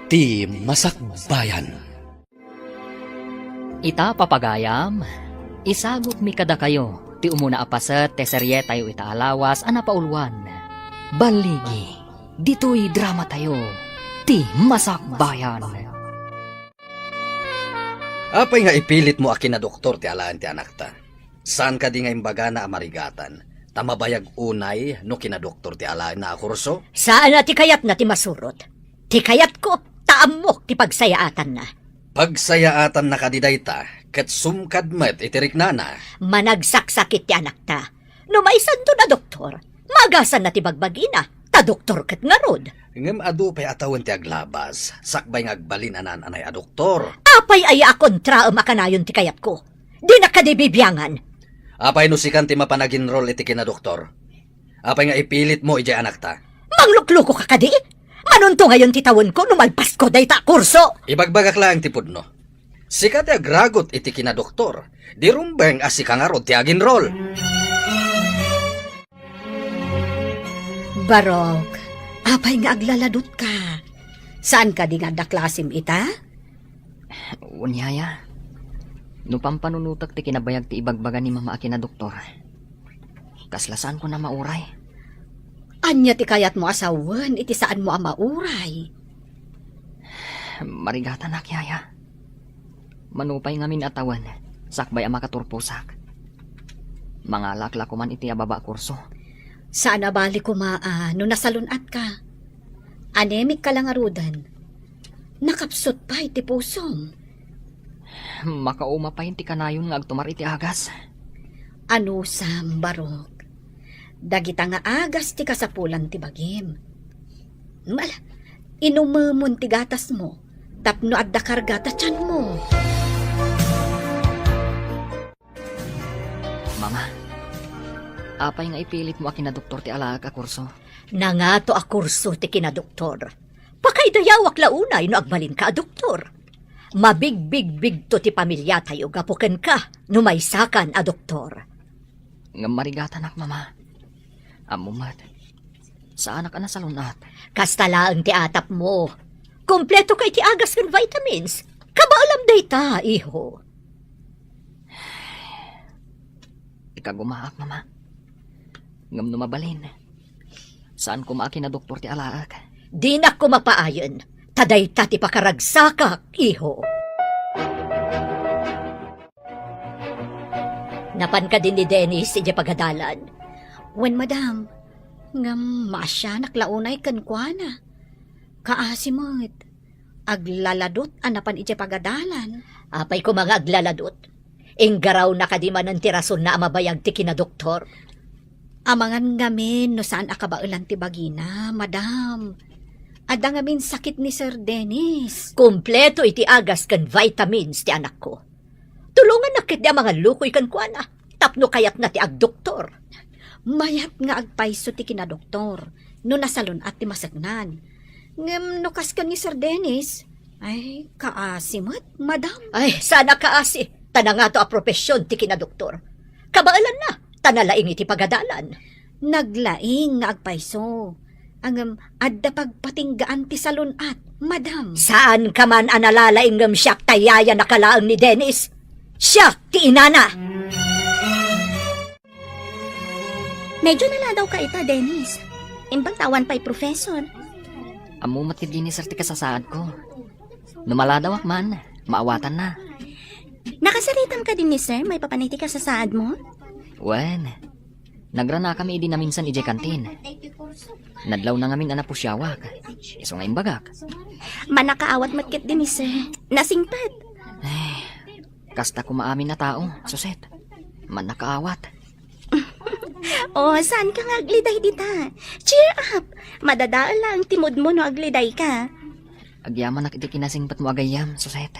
ti Masakbayan. Ita papagayam, isagot mi kada kayo, ti umuna apaset, te serye tayo ita alawas, anapaulwan. Baligi, dito'y drama tayo, ti Masakbayan. Apay nga ipilit mo akin na doktor ti alaan ti anak ta. Saan ka di nga imbaga na amarigatan? Tamabayag unay no kinadoktor ti alaan na kurso? Saan na ti kayat na ti masurot? Ti kayat ko, taamok ti pagsayaatan na. Pagsayaatan na kadiday ta, ket sumkad met itirik nana. Managsaksakit ti anak ta. No maisan to na doktor, magasan na ti bagbagina, ta doktor ket nga rod. Ngem adu pay atawan ti aglabas, sakbay nga agbalin anan anay a doktor. Apay ay akon traum akanayon ti kayat ko. Di na kadibibyangan. Apay no sikan ti mapanagin rol iti kinadoktor. Apay nga ipilit mo ijay anak ta. Manglukluko ka kadi? Manunto ngayon ti tawon ko, numalpas ko day ta kurso. Ibagbagak lang ti pudno. Sika ti agragot iti kinadoktor. Di rumbeng asika nga rod ti agin rol. Barok, apay nga aglaladot ka. Saan ka di nga daklasim ita? Unyaya, no pampanunutak ti kinabayag ti ibagbaga ni mama akin na doktor. Kaslasan ko na mauray. Anya ti kayat mo asawan, iti saan mo mauray. Marigatan na kyaya. Manupay ngamin atawan, sakbay ang makaturpusak. Mga lakla ko man iti ababa kurso. Saan abali ko no nasalunat ka? Anemic ka lang arudan. Nakapsot pa iti pusom. Makauma pa ti kanayon nga agtumar iti agas. Ano sam, Barok? Dagita nga agas ti kasapulan ti bagim. Mala, inumamon ti gatas mo, tapno adda kargata tiyan mo. Mama, apay nga ipilit mo akin na doktor ti alaag a kurso. Nangato a kurso ti kinadoktor. Pakaydayawak launay no agbalin ka a doktor. Mabig-big-big to ti pamilya tayo gapuken ka no may sakan a doktor. Nga marigatan ak, mama. Amumat, saan ka na salunat? Kastalaan ti atap mo. Kompleto kay ti agas ken vitamins. Kabaalam day ta, iho. Ikagumaak, mama. Ngam numabalin. Saan ko maakin na doktor ti alaag? Di na ko mapaayon. Taday ta ti pakaragsakak, iho. Napan ka din ni Dennis iti pagadalan. Wen madam, ngam masya naklaunay kankwana. Kaasimot, aglaladot anapan iti pagadalan. Apay ko mga aglaladot. Inggaraw na kadiman ng tirason na amabayag ti kinadoktor. Amangan ngamin no saan akabaulan ti bagina, madam. Ada ngamin sakit ni Sir Dennis. Kompleto iti agas kan vitamins ti anak ko. Tulungan na kit di mga lukoy kankwana. Tapno kayat na ti agdoktor. Mayat nga agpaiso ti kinadoktor. No nasalon at ti masagnan. Ngem no kas ka ni Sir Dennis. Ay, kaasimot, madam. Ay, sana kaasi. Tana nga to a propesyon ti kinadoktor. Kabaalan na. Tanalaing iti pagadalan. Naglaing nga agpaiso. Ang adda pagpatinggaan ti salunat, madam. Saan ka man analalaing ngam siyak tayaya nakalaang ni Dennis? Siyak ti inana. Medyo nala daw ka ita, Dennis. Imbang tawan pa'y professor. Amumat kit gini sir ti kasasaad ko. Numaladawak man, maawatan na. Nakasaritam ka din ni sir, may papaniti ka sa saad mo? Wen, nagrana kami idi na minsan ije kantin. Nadlaw na ngamin anapusyawak. Iso nga imbagak. Manakaawat matkit din ni sir. Nasingpad. Ay, kasta kumaamin na tao, suset. Manakaawat. Oh, saan ka nga agliday dita? Cheer up! Madadaan lang timod mo no agliday ka. Agyaman na kiti kinasingpat mo agayam, suset.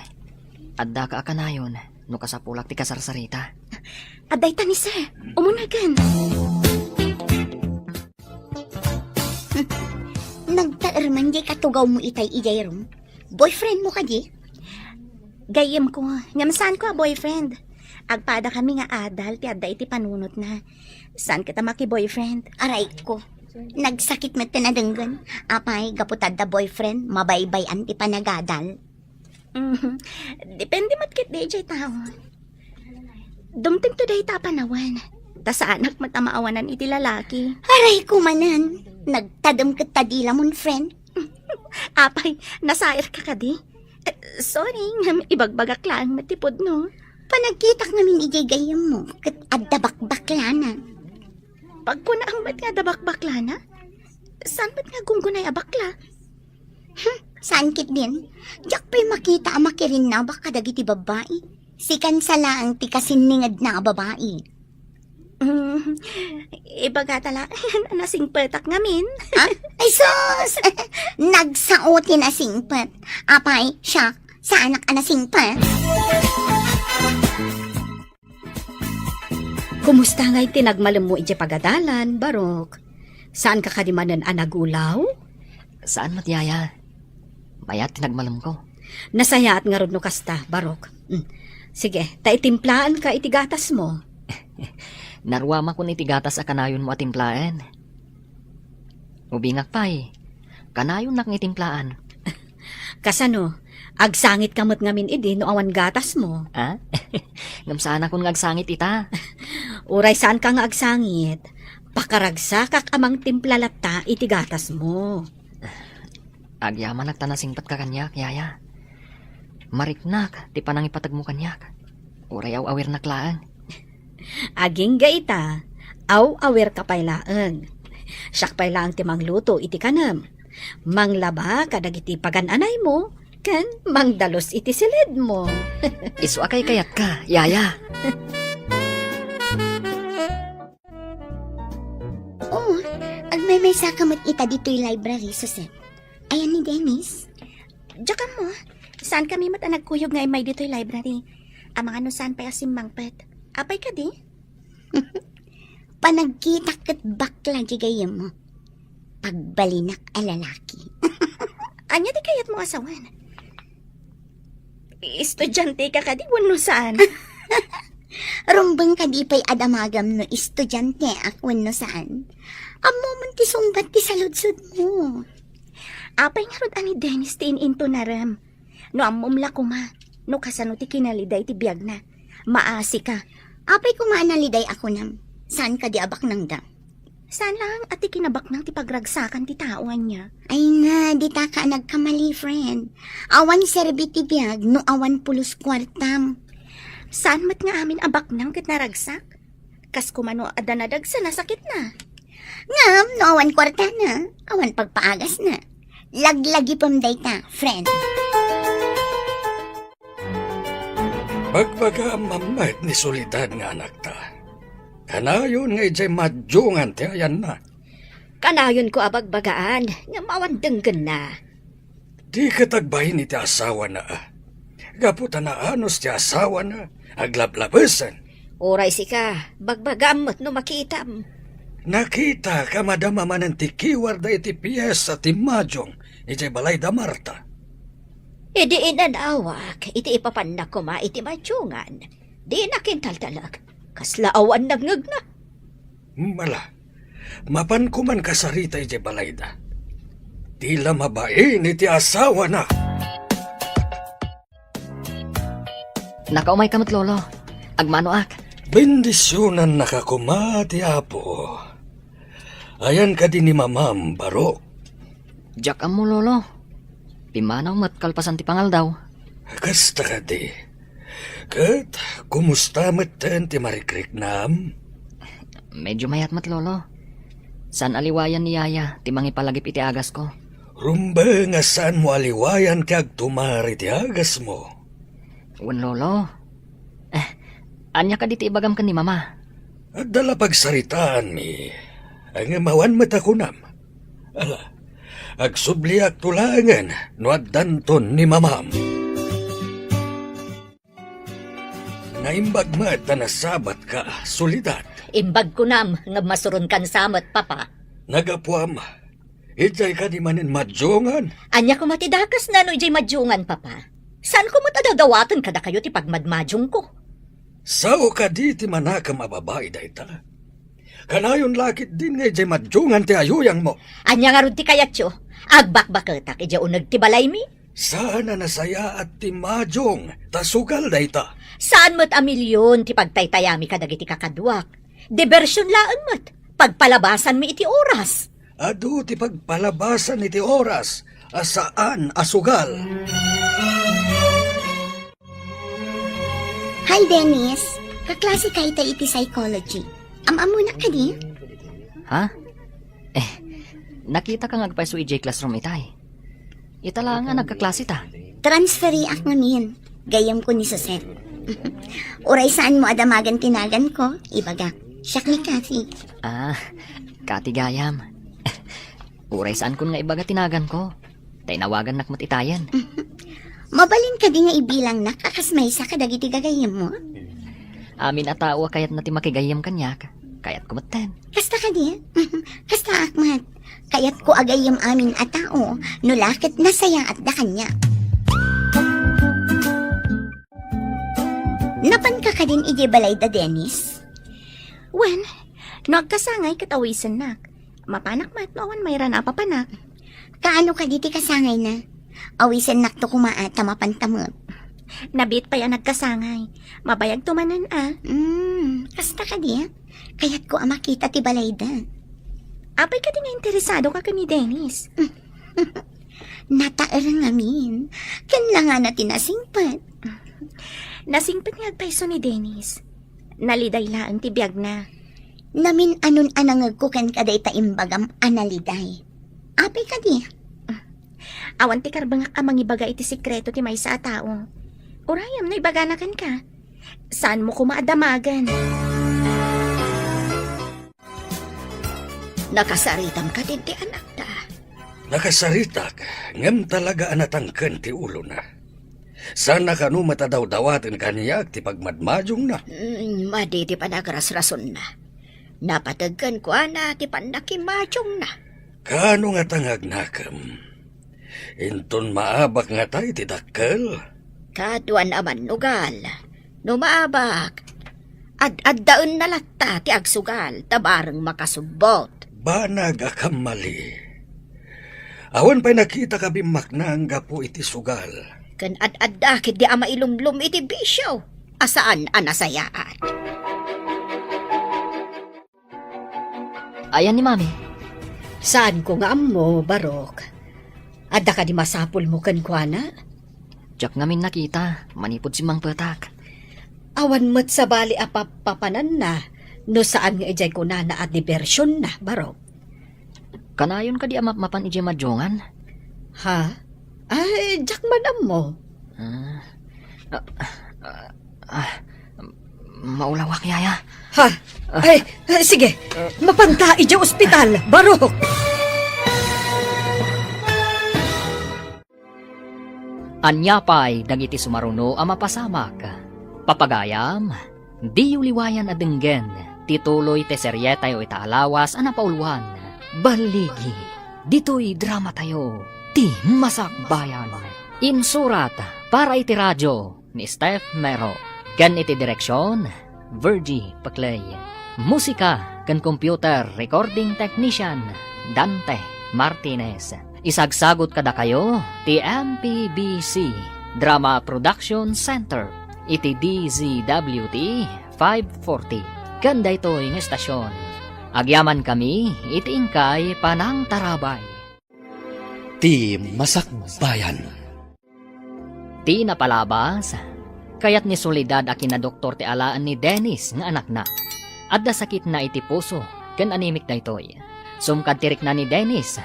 Adda ka akanayon, no kasapulak ti kasarsarita. Aday ta ni sir, umunagan. Nagtaarman di katugaw mo itay ijayrom. Boyfriend mo ka di? Gayam ko, ngamasaan ko a boyfriend. Agpada kami nga adal, ti adda iti panunot na. Saan kita maki-boyfriend? Aray ko, Nagsakit met tinadenggan. Apay, gaputad da boyfriend, mabaybay ti panagadal. Depende matkit di jay tao. Dumting to day tapanawan. Ta sa anak matamaawanan iti lalaki. Aray kumanan, nagtadam ket tadila mon friend. Apay, nasair ka kadi. Sorry, ngam ibagbagak lang matipod no. Panagkitak namin ijay gayam mo, ket adda bakbakla na. Pag kuna ang ba't nga dabakbakla na? Saan ba't nga gunggunay abakla? Saan kit din? Diyak pa'y makita ang makirin na baka dagiti babae. Sikan sala ang tikasiningad na babae. Ibaga tala, nasing petak ngamin. Ha? Ay sus! Nagsautin na singpat. Apay, siya, sa anak na singpat. Kumusta nga'y tinagmalam mo iti pagadalan, Barok? Saan ka kadimanan anagulaw? Saan matiyaya? Mayat tinagmalam ko. Nasayaat nga rod no kasta, Barok. Sige, taitimplaan ka itigatas mo. Naruama ko ni tigatas a kanayon mo atimplaen. Ubingak pa'y. Kanayon nak ngitimplaan. Kasano, agsangit kamot ngamin idi no awan gatas mo. Ha? Ngamsaan akong ngagsangit ita. Uray saan ka nga agsangit? Pakaragsak amang timplalata itigatas mo. Agyaman nagtanasingpat ka kanyak, yaya. Mariknak, ti panang ipatag mo kanyak. Uray awir naklaan. Aging gaita, awer ka pay laeng. Siyak pay lang ti mangluto iti kanam. Manglaba kadag iti pagananay mo, kan mangdalos iti silid mo. Isu akay kayat ka, yaya. Oh, agmay sakamot ita dito'y library, Suset. Ayan ni Dennis. Diyakan mo, saan kami mata nagkuyog nga may dito'y library? Ang mga nusan pa yasim pet. Apay ka di? Panagkita ket bakla di gayam mo. Pagbalinak a lalaki. Anya di kayat mo asawan? Estudyante ka kadi wano saan? Rumbang ka di pa'y adamagam no estudyante akwan no saan. Amo man ti sungbat ti saludsod mo. Apay nga rod ani Dennis tin into naram. No amumla ko ma. No kasano ti kinaliday ti biyag na. Maasi ka. Apay kumaanaliday ako nam. Saan ka di abak nang da? Saan lang at ikinabak ng ti pagragsakan ti taoan niya? Ay na, di ta ka nagkamali, friend. Awan serbi ti biyag no awan pulos kwartam. Saan mat nga amin abak nang kit naragsak? Kas kumano adanadag sa nasakit na. Ngam, no awan kwarta na. Awan pagpaagas na. Laglagi pamday ta, friend. Pagbaga mamat ni Soledad nga anak ta. Kanayon nga ijay madyungan ti ayan na. Kanayon ko abagbagaan, nga mawandenggan na. Di katagbahin ni ti asawa na. Gaputan na anos ti asawa na. Aglablabesan. Oray si ka, bagbagamot no makitam. Nakita ka madama manan ti kiwar da iti piyesa ti madyong. Ijay balay da Marta. Idi inanawak, iti ipapandak ko ma iti madyungan. Di nakintaltalag, kaslaawan nagngag na. Mala, mapan ko man kasarita ijay balay da. Tila mabain iti asawa na. Nakaumay kamot lolo. Agmano ak. Bendisyonan nakakuma ti Apo. Ayan ka din ni Mamam, Barok. Diyak mo lolo. Pimanaw mat kalpasan ti pangal daw. Kasta ka di. Kat, kumusta matan ti marikrik nam? Medyo mayat mat lolo. San aliwayan ni yaya ti mangipalagip iti agas ko. Rumba nga saan mo aliwayan ti agtumari ti agas mo? Wan lolo. Anya ka diti ibagam ka ni mama. At dala pagsaritaan mi. Ang mawan mata ko nam. Ala, agsubliak tulangan no addanton ni Mamam. Naimbag mat na nasabat ka, Soledad. Imbag ko nam, nga masuron kan samat papa. Nagapuam, ijay ka di manin madyongan. Anya ko matidakas na no ijay madyungan papa. Saan ko matadadawatan kada kayo ti pagmadmadyong ko? Sao ka di ti manaka mababae da ita? Kanayon lakit din nga ijay madjungan ti ayuyang mo. Anya nga ron ti kayatyo. Agbakbaketak ija unag ti balay mi. Sana nasaya at ti majong, tasugal da ita. Saan mo't a milyon ti pagtaytayami kadagiti kakadwak. Diversyon laan mo't. Pagpalabasan mi iti oras. Adu ti pagpalabasan iti oras, asaan asugal. Hi, Dennis. Kaklase ka ita iti psychology. Amuna ka di? Ha? Nakita ka nga pa sa EJ classroom itay. Ita lang nga nagkaklase ta. Transferi ak ngamin. Gayam ko ni Suset. Uray saan mo adamagan tinagan ko? Ibaga. Siyak ni Kathy. Kati gayam. Uray saan kun nga ibaga tinagan ko. Tainawagan nakmat itayan. Mabalin ka di nga ibilang nakakasmay sa kadagiti gagayam mo. Amin atao kayat na ti makigayam kanyak. Kayat kumaten. Kasta ka di? Kasta akmat. Kayat ko agayam amin at tao, no lakit na saya at da kanya. Napan ka din ije balay da, Dennis? Wen, nagkasangay katawisan nak. Mapanak mat noon mayran apapanak. Kaano ka diti kasangay na? Awisan nakto kumaata mapantamot. Nabit pa yan nagkasangay. Mabayag tumanan Kasta ka di? Kayat ko makita ti balay da. Apay ka din nga interesado ka ni Dennis. Nataarang amin. Kanla nga na tinasingpat. Nasingpat nga agpaiso ni Dennis. Naliday laan ti biyag na. Namin anon anangag ko kan kaday ta imbagam analiday. Apay ka di? Awan ti karbangak amang ibaga iti sikreto ti may sa tao. Urayam na ibaganakan ka. Saan mo kumaadamagan? Nakasaritam ka din ti anak ta. Nakasaritak, ngam talaga anatangken ti ulo na. Sana kanu matadaw-dawaten kaniyak ti pagmadmadyong na. Madi ti panagras-rason na. Napatagkan ko ana ti pandakimadyong na. Kano nga tangag nakam? Inton maabak nga tayo ti dakkel. Kaduan aman nugal. Numaabak. Ad-daon na latta ti agsugal tabareng makasubot. Banag akam mali. Awan pa'y nakita ka bimak na ang gapo iti sugal. Kan ad-adakit di ama ilumlum iti bisyo. Asaan anasayaan? Ayan ni Mami. Saan ko nga mo, Barok? Adda ka di masapul mo kan kuana? Diyak ngamin nakita. Manipod si Mang Petak. Awan mo't sa bali apapapanan na. No saan nga ijay ko na at diversyon na, Barok? Kanayon ka di mapan ijay madjongan? Ha? Ay, jak madam mo. Maulawak yaya. Ha? Ay, sige. Mapanta ijay ospital, Barok. Anyapay dagiti sumaruno a mapasamak. Papagayam, di uliwayan adenggen, tituloy te serye tayo itaalawas a napauluan. Baligi, dito'y drama tayo, ti masakbayan. Insurat para iti radyo ni Steph Mero. Kan iti direksyon, Virgie Paclay. Musika kan computer recording technician, Dante Martinez. Isagsagot kada kayo, ti MPBC Drama Production Center. Iti DZWT 540. Ganda ito yung estasyon. Agyaman kami, iti ingkay panang tarabay. Ti Masakbayan. Ti napalabas, kayat ni Soledad akin na doktor ti alaan ni Dennis nga anak na. Adda sakit na iti puso, kan animik na ito'y. Sumkad tirik na ni Dennis,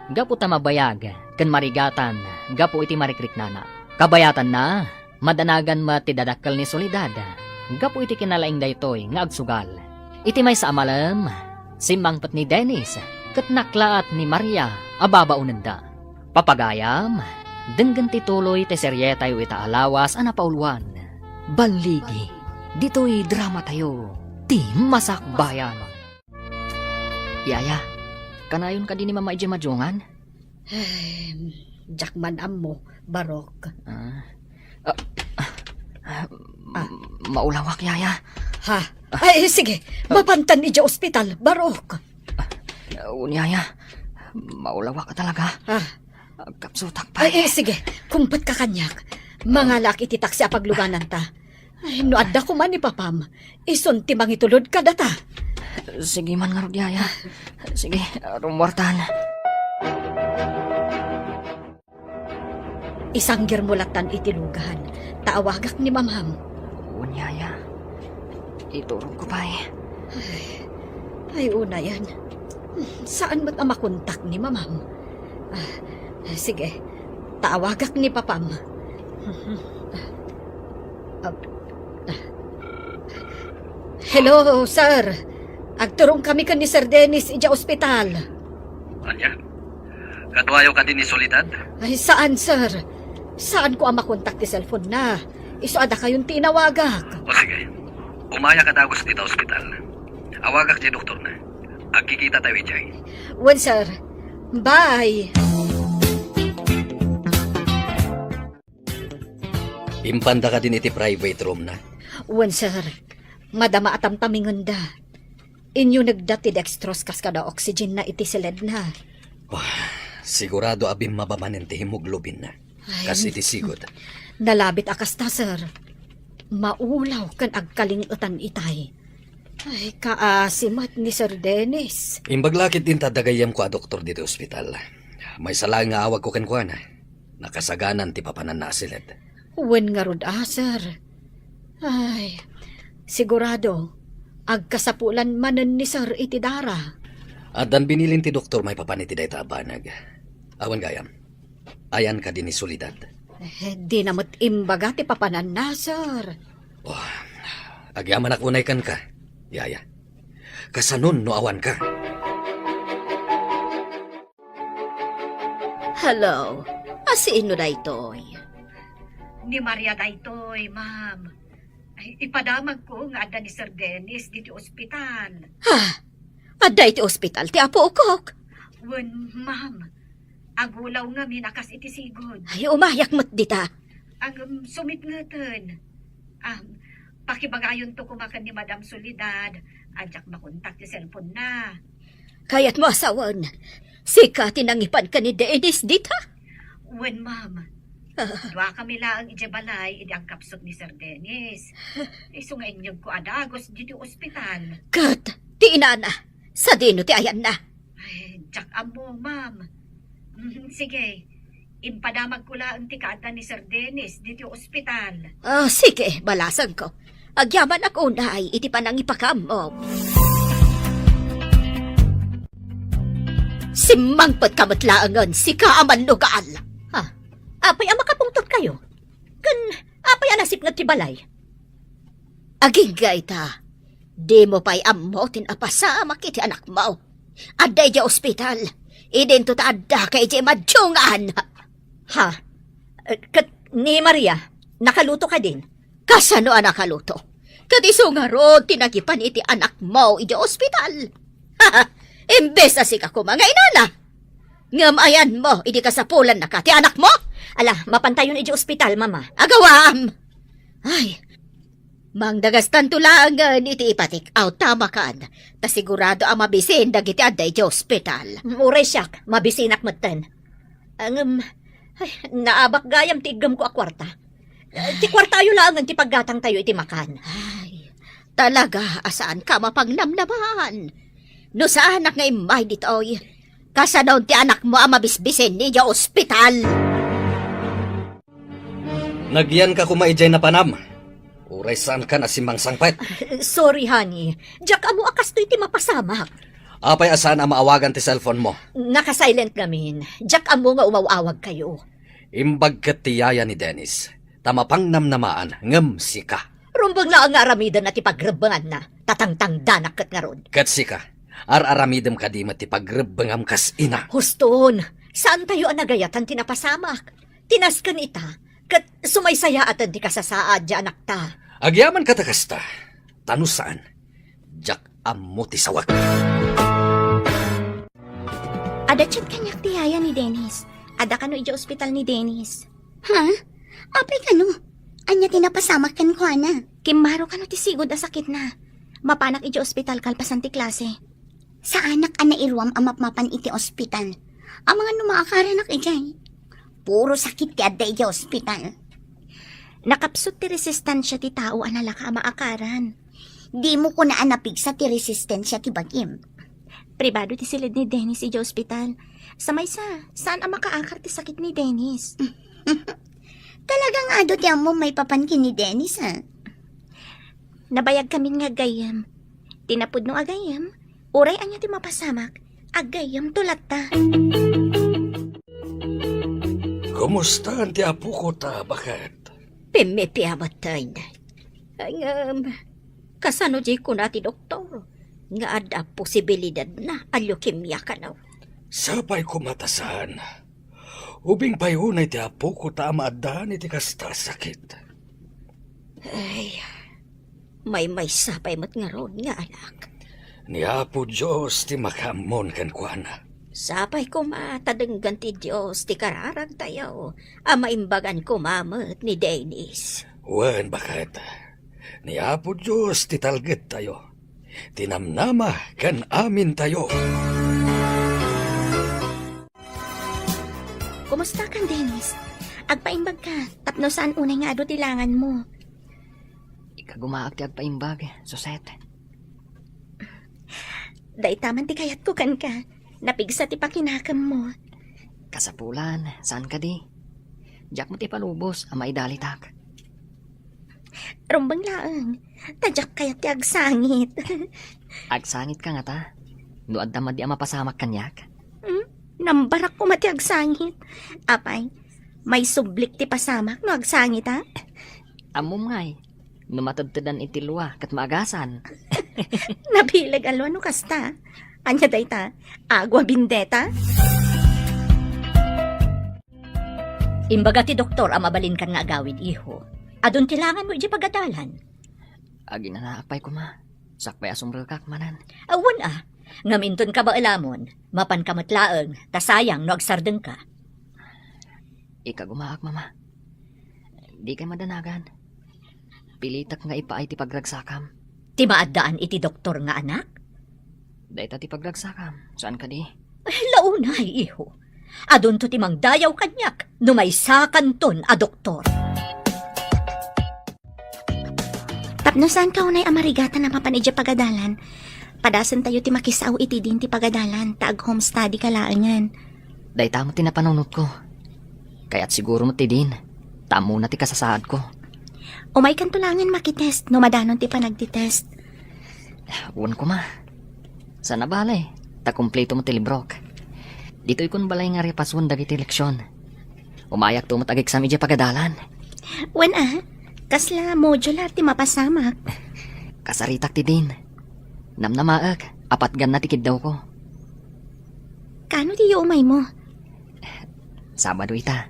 gapu ta mabayag, kan marigatan, gapu iti marikrik na. Kabayatan na, madanagan ti dadakkel ni Soledad, gapu iti kinalaing daytoy nga agsugal. Iti may sa amalam, simbangpat ni Dennis, ket naklaat ni Maria, ababaunanda. Papagayam, denggan tituloy te serye tayo itaalawas a napauluan. Baligi, dito'y drama tayo, ti masakbayan. Yaya, kanayon ka din ni Mama Ije Madjongan? Jak madam mo, Barok. Maulawak, Yaya. Ha? Ay, sige. Mapantan ni Diya ospital. Barok. Unyaya, maulawa ka talaga. Ah. Kapsutak pa. Ay, sige. Kumpat ka kanyak. Mga laki ti taksi apagluganan ta. Ay, no adda ko man ni papam. Ison ti mangitulod ka data. Sige man nga Rudyaya. Sige, rumwartan. Isang girmulatan itilugahan. Taawagak ni mamam. Unyaya, iturong ko pa eh. Ay, una yan. Saan ba't ang makontak ni mamam? Sige, taawagak ni papam. Hello, sir. Agturong kami kan ni Sir Dennis ija ospital. Anya? Kadwayo ka din ni Solidad? Ay, saan, sir? Saan ko ang makontak ti cellphone na? Iso ada kayong tinawagak. O sige, umaya ka dagos dito ospital. Awagak di doktor na. Agkikita tayo ijay. Wen, sir. Bye. Impanda ka din iti private room na. Wen, sir. Madama atam taminganda. Inyo nagdati dextrose kas kada oxygen na iti silid na. Sigurado abim mabamanin ti hemoglobin na. Ay, Kas iti sigod. Nalabit akas ta, sir. Maulaw kan agkalingutan itay. Ay, kaasimat ni Sir Dennis. Imbaglakit din tadagayam ko a doktor dito ospital. May sala nga awag ko kenkwana. Nakasaganan ti papanan na silid. Wen nga rod, sir. Ay, sigurado, agkasapulan manen ni Sir iti dara. At dan binilin ti doktor may papaniti day tabanag. Awan gayam. Ayan ka din ni Solidad. Di namot imbaga ti papanan na, sir. Agyaman akunay kan ka. Yaya. Kasanon no awan ka. Hello. Asino na itoy? Ni Maria daytoy, ma'am. Ay, ipadamag ko nga ada ni Sir Dennis dito ospital. Ha? Ada iti ospital ti apo ukok? Wen, ma'am. Agulaw nga minakas iti sigod. Ay, umayak mo't dita. Ang sumit nga ten. Pakibagayon to kumakan ni Madam Solidad. Adyak makontak ti cellphone na. Kaya't mo asawan. Sikatin ang ipan ka ni Dennis dita? Wen, ma'am. Dua kami lang ijebalay idi ang kapsot ni Sir Dennis. Isungainyog ko adagos dito ospital. Kat, ti inana. Sa dino ti ayan na. Ay, jak amo, ma'am. Sige, impadamag ko lang ti kaada ni Sir Dennis dito ospital. Sige, balasan ko. Agyaman ako na ay iti panang ipakam mo. Simangpot kamatlaangan si kaaman lugaan. Ha? Apay ang makapungtot kayo? Kan, apay ang nasip nga tibalay? Agigay ta. Di mo pa'y ammo tinapasama kiti anak mo. Aday di ospital. Idento ta adda kay di madjungan. Ha? Ni Maria, nakaluto ka din? Kasano ang nakaluto? Kadiso nga ron, tinagipan iti anak mo iti ospital. Ha? Imbes na sika ko mga inana. Ngamayan mo, iti kasapulan na ka ti anak mo. Ala, mapantayon iti ospital, mama. Agawam! Ay, mangdagastan tulangan iti ipatik out tamakan. Ta sigurado ang mabisin dagiti aday iti ospital. Uray siyak, mabisinak maten. Ang, naabak gayam ti igam ko a kwarta. Ti kwartayo lang ti paggatang tayo iti makan. Ay, talaga, asaan ka mapagnamnaman? No sa anak nga imay ditoy, kasanaw ti anak mo ang mabisbisin ni iti ospital. Nagyan ka kumaijay na panam. Uray saan ka na simang sangpet. Sorry, honey. Jack, amo akas to iti mapasamak. Apay asaan ang maawagan ti cellphone mo. Nakasilent namin. Jack, amo nga umawawag kayo. Imbag ket ti yaya ni Dennis. Tamapang namnamaan ngem sika. Rumbang lang nga aramidan na ti pagrebangan na. Tatangtang danak kat nga ron. Ket sika. Ar-aramidem kadimat ti pagrebengam kas ina. Huston, saan tayo ang nagayatan tinapasamak? Tinaskan ita. Kat sumaysaya atan ti kasasaad di anak ta. Agyaman katakasta. Tano saan? Jak ammo ti sawak. Ada chat kanyak ti yaya ni Dennis. Ada kano ija ospital ni Dennis. Ha? Apay kano? Anya tinapasamak kan ko na. Kimaro kano ti sigod a sakit na. Mapanak iti ospital kalpasan ti klase. Sa anak ana irwam amapmapan iti ospital. Ang mga numaakaranak ijay. Puro sakit ti adda iti ospital. Nakapsot ti resistansya ti tao anala ka maakaran. Di mo ko na anapigsa ti resistensya ti bagim. Pribado ti silid ni Dennis iti ospital. Sa maysa, saan ang makaakar ti sakit ni Dennis? Talagang ado ti amo may papankin ni Dennis ha. Nabayag kami nga gayam. Tinapod no agayam, uray anya ti mapasamak, agayam tulat ta. Kumusta ang ti apo ko ta? Bakit? Pimipiamatay na. Ay, kasano di ko na ti doktor? Nga ada posibilidad na leukemia ka na. Sabay ko matasan. Ubing payunay ti apo ko ta maadaan iti kasta sakit. Ay, may sapay mo't nga ron nga anak. Ni apo Diyos ti makamon kan kuana. Sapay ko matadenggan ti Diyos ti kararag tayo. Maimbagan ko mamot ni Dennis. Wen bakit? Ni apo Diyos ti talgit tayo. Tinamnama kan amin tayo. Kumusta kang Dennis? Agpaimbag ka, tapno saan unay nga ado tilangan mo. Ikagumaak ti agpaimbag, Suset. Day taman ti kayat ko kan ka, napigsa ti pakinakam mo. Kasapulan, saan ka di? Diyak mo ti palubos, amay dalitak. Rumbang laang, tadyak kayat ti agsangit. Agsangit ka nga ta. Nuad tamad di mapasamak kanyak. Nambarak ko mati agsangit. Apay, may sublik ti pasamak no agsangit ha? Amom ngay. Numatadtadan iti luwa kat maagasan. Nabilag alwa no kasta. Anya day ta, agwa bindeta? Imbaga ti doktor mabalin kan nga agawid iho. Adun tilangan mo iti pagadalan. Agi na naapay ko ma. Sakpay asumrel kak manan. Awan ngaminton ka ba alamon? Mapan ka matlaeng, tasayang no agsardeng ka. Ikagumaak mama. Di kay madanagan. Pilitak nga ipaay ti pagragsakam. Ti maadaan iti doktor nga anak? Dahita ti pagragsakam. Saan ka di? Launay iho. Adun to ti mangdayaw kanyak, numaysakan ton a doktor. Tapno saan ka unay amarigatan na mapanidya pagadalan? Padasan tayo ti makisaw iti din ti pagadalan, taag home study kalaangan. Dahita mo tinapanunot ko. Kaya't siguro mo ti din. Tamo na ti kasasaad ko. Umay kan tulangan makitest, no madanon ti panagtitest. Uwan ko ma. Sana balay. Ta kumpleto mo ti librok. Dito'y kun balay nga repaswan dagiti leksyon. Umayak to mo tag-exam iti pagadalan. Wen kasla modular ti mapasamak. Kasaritak ti din. Namnamaak, apat gan na tikid daw ko. Kano ti umay mo? Sabado ita.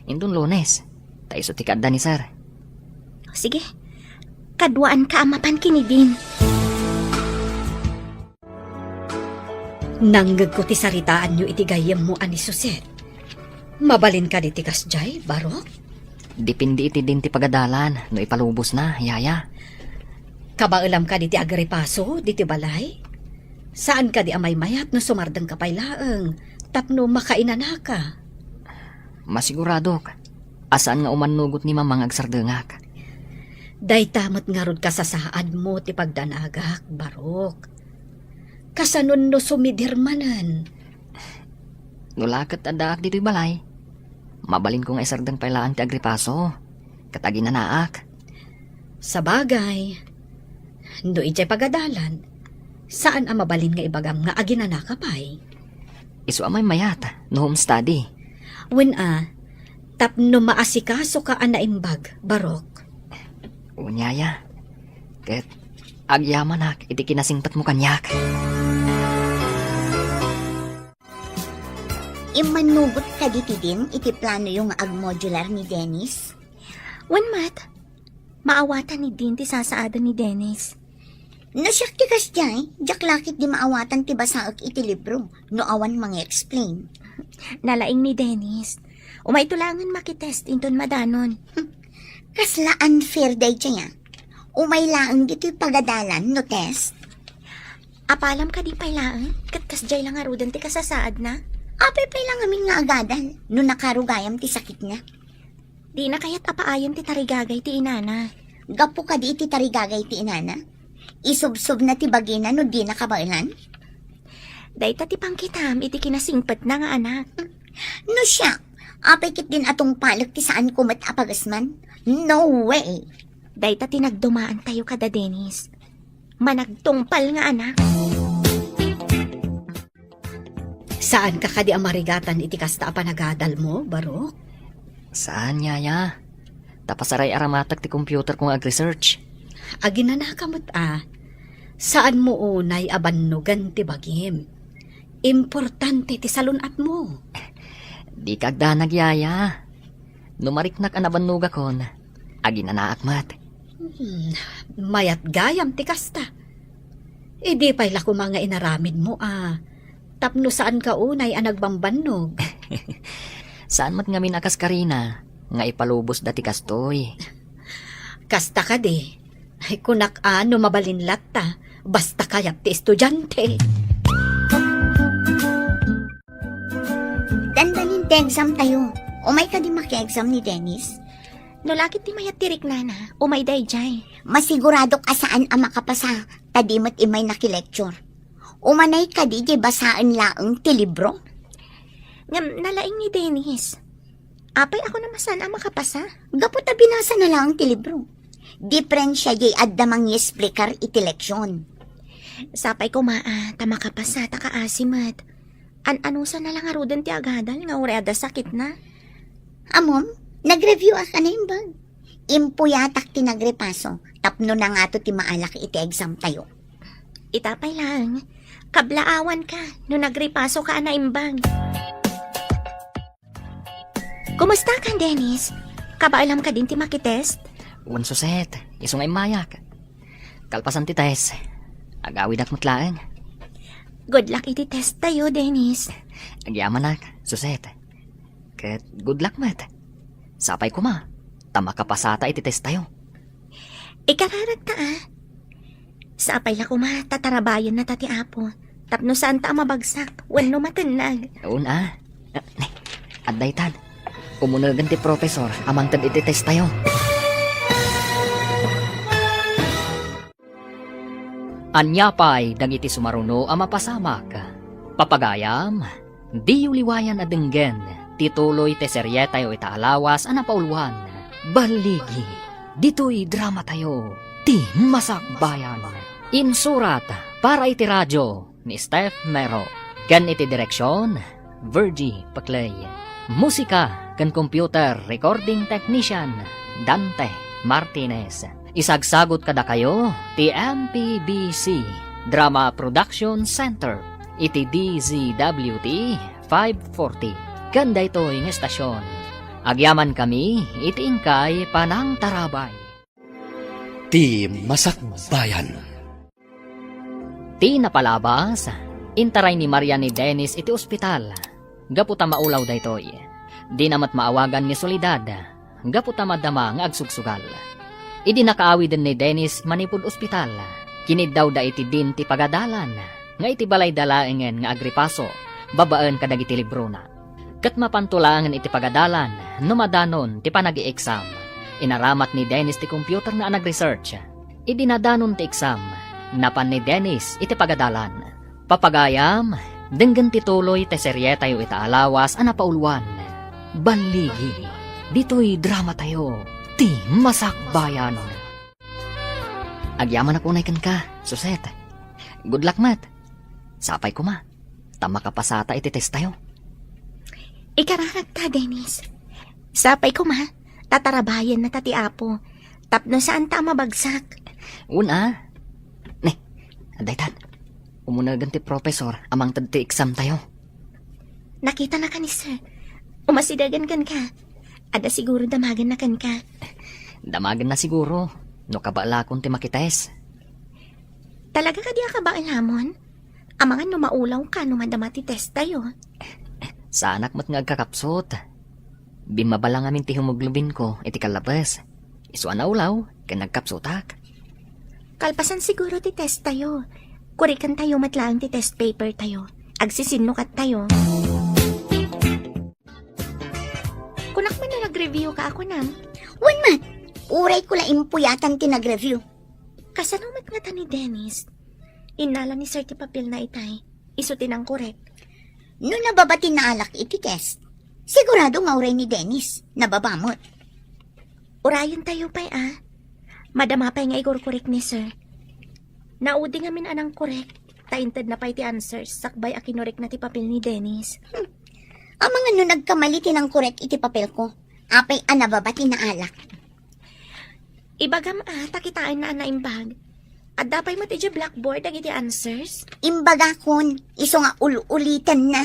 Indun Lunes. Taiso ti kadda ni sir. Sige, kadwaan ka amapan kini din. Nanggag ko ti saritaan nyo iti gayam mo ani Suset. Mabalin ka di ti kasjay, barok? Dipindi iti din ti pagadalan. No ipalubos na, yaya. Kabailam ka di ti agripaso, di ti balay? Saan ka di amay mayat no sumardang kapaylaeng, tapno makainana ka? Masiguradok. Asaan nga umanugot ni mamang agsardengak. Day tamot nga rod ka sa saad mo ti pagdanagak, barok. Kasanon no sumidirmanan. Nulakat adaak dito'y balay. Mabalin ko nga isardang pailaan ti agripaso. Katagi na naak. Sa bagay, no ijay pagadalan, saan ang mabalin nga ibagam nga aginana ka pa'y? Isu amay mayat, no home study. When tapno maasikaso ka anaimbag, barok. Unyaya. Ket, agyaman hak, iti kinasingpat mo kanyak. Imanugot ka diti din, iti plano yung ag-modular ni Dennis. Wen mat, maawatan ni din ti sasaada ni Dennis. Nasyak ti kasjay, jak lakit di maawatan ti basaak iti libro, no awan mga explain. Nalaing ni Dennis. Umay tulangan makitest inton madanon. Kasla unfair day siya. Umay laang dito'y pagadalan no test. Apalam ka di pailaan, katkasjay lang arudan ti kasasaad na. Apay pay lang amin nga agadal, no nakarugayam ti sakit niya. Di na kaya't apaayon ti tarigagay ti inana. Gapo ka di iti tarigagay ti inana. Isubsob na ti bagina no di nakabailan. Dayta ti pangkitam iti kinasingpat na nga anak. No siya, apay kit din atong palak ti saan kumat apagasman. No way! Dayta ti nagdumaan tayo kada Dennis. Managtungpal nga anak. Saan ka kadi amarigatan iti kasta apanagadal mo, Barok? Saan, yaya? Tapasaray aramatag ti computer kong ag-research. Agin na nakamot Saan mo unay abannugan ti bagim? Importante ti salunat mo. Di kagda nagyaya. Numariknak ang nabannuga kon. Agi na naakmat. Mayat gayam ti kasta. Idi pa'y lako mga inaramid mo Tapno saan ka unay nagbambannog? Saan mat nga minakas karina? Nga ipalubos dati kastoy. Kasta ka di. Ay kunak no mabalinlat ta. Basta kayat ti estudyante. Dandanin ti exam tayo. Umay ka di maki-exam ni Dennis. No lakit ti mayat tirik nana, umay dayjay. Masigurado ka saan ang makapasa. Tadimot imay nakilecture. Umanay ka di basaan laang ti libro. Ngam nalaing ni Dennis. Apay ako na masan ang makapasa. Gapo ta binasa na lang ti libro. Diferensya di addamang yesplikar iti leksyon. Sapay ko ta makapasa ta kaasimat. Anusa na lang arudan ti agadal nga ureada sakit na. Amom, nag-review ka na yung bag. Impuyatak ti nagrepaso. Tapno na nga to ti maalak iti exam tayo. Itapay lang. Kablaawan ka no nagripaso ka na imbang. Kumusta ka, Dennis? Kabaalam ka din ti makitest? Unsuset, iso nga mayak. Kalpasan ti tes. Agawid ak mutlaeng. Good luck iti test tayo, Dennis. Agyaman ak, suset. Ket good luck mat. Sapay ko ma. Tama kapasata iti test tayo. Ikararag ta Sapay la kuma, tatarabayan na tati apo. Tapno saan ta mabagsak, wano matanag. Una. Adday tan. Umunagan ti professor, amang tad iti test tayo. Anyapay, dagiti sumaruno ang mapasamak. Papagayam, di uliwayan adenggen, tituloy te serye tayo itaalawas anapaulwan. Baligi, dito'y drama tayo, ti masakbayan. Insurat, para iti radyo, ni Steph Mero. Kan iti direksyon, Virgie Paclay. Musika, kan computer recording technician, Dante Martinez. Isagsagot kada kayo, ti MPBC Drama Production Center, iti DZWT 540. Ganda ito yung estasyon. Agyaman kami, iti ingkay panang tarabay. Ti Masakbayan. Ti napalabas, intaray ni Maria ni Dennis iti ospital. Gaputa maulaw daytoy. Di namat maawagan ni Solidad. Gaputa madama nga agsugsugal. Idi nakaawi din ni Dennis manipod ospital. Kinid daw da iti din ti pagadalan. Nga iti balay dalaengen nga agripaso. Babaan kadag iti libro na. Kat mapantulangan iti pagadalan. Numadanon ti panagi-exam. Inaramat ni Dennis ti computer na nag-research. Idi nadanon ti exam. Napan ni Dennis iti pagadalan. Papagayam, denggan tituloy te serye tayo itaalawas anapaulwan. Baligi, dito'y drama tayo. Ti masakbayan. Agyaman ako naikan ka, suset. Good luck, mat. Sapay ko ma. Tama kapasata iti test tayo. Ikararag ta, Dennis. Sapay ko ma, tatarabayan na tati apo. Tapno saan ta mabagsak. Una. Aday tan. Umunagan ti professor, amang tad ti exam tayo. Nakita na ka ni sir. Umasidagan kan ka. Ada siguro damagan na kan ka. Damagan na siguro. No kabala kung ti makites. Talaga ka diya ka ba alamon? Amangan no maulaw ka no madamati test tayo. Sanak mat nga agkakapsot. Bimabala ngamin ti hemoglobin ko iti kalabas. Isu anaulaw, kan nagkapsotak. Kalpasan siguro ti test tayo. Kurikan tayo matlaang ti test paper tayo. Agsisinukat tayo. Kunak man na nag-review ka ako nam. Wan man, uray ko la impuyatan tinag-review. Kasanumat nga ta ni Dennis. Inala ni Sir ti papel na itay. Isutin ang korek. No nababati na alak iti test. Sigurado nga uray ni Dennis, nababamot. Urayon tayo pa'y Madama pa'y nga igor-korek ni Sir. Naudi nga min anang korek. Tainted na pa'y ti answers. Sakbay a kinorek na ti papel ni Dennis. Ang mga no nagkamali tinang korek iti papel ko. Apay nababati na alak. Ibagam takitaan na naimbag. At dapay mo ti blackboard ang iti answers. Imbaga kon, iso nga ulitan na.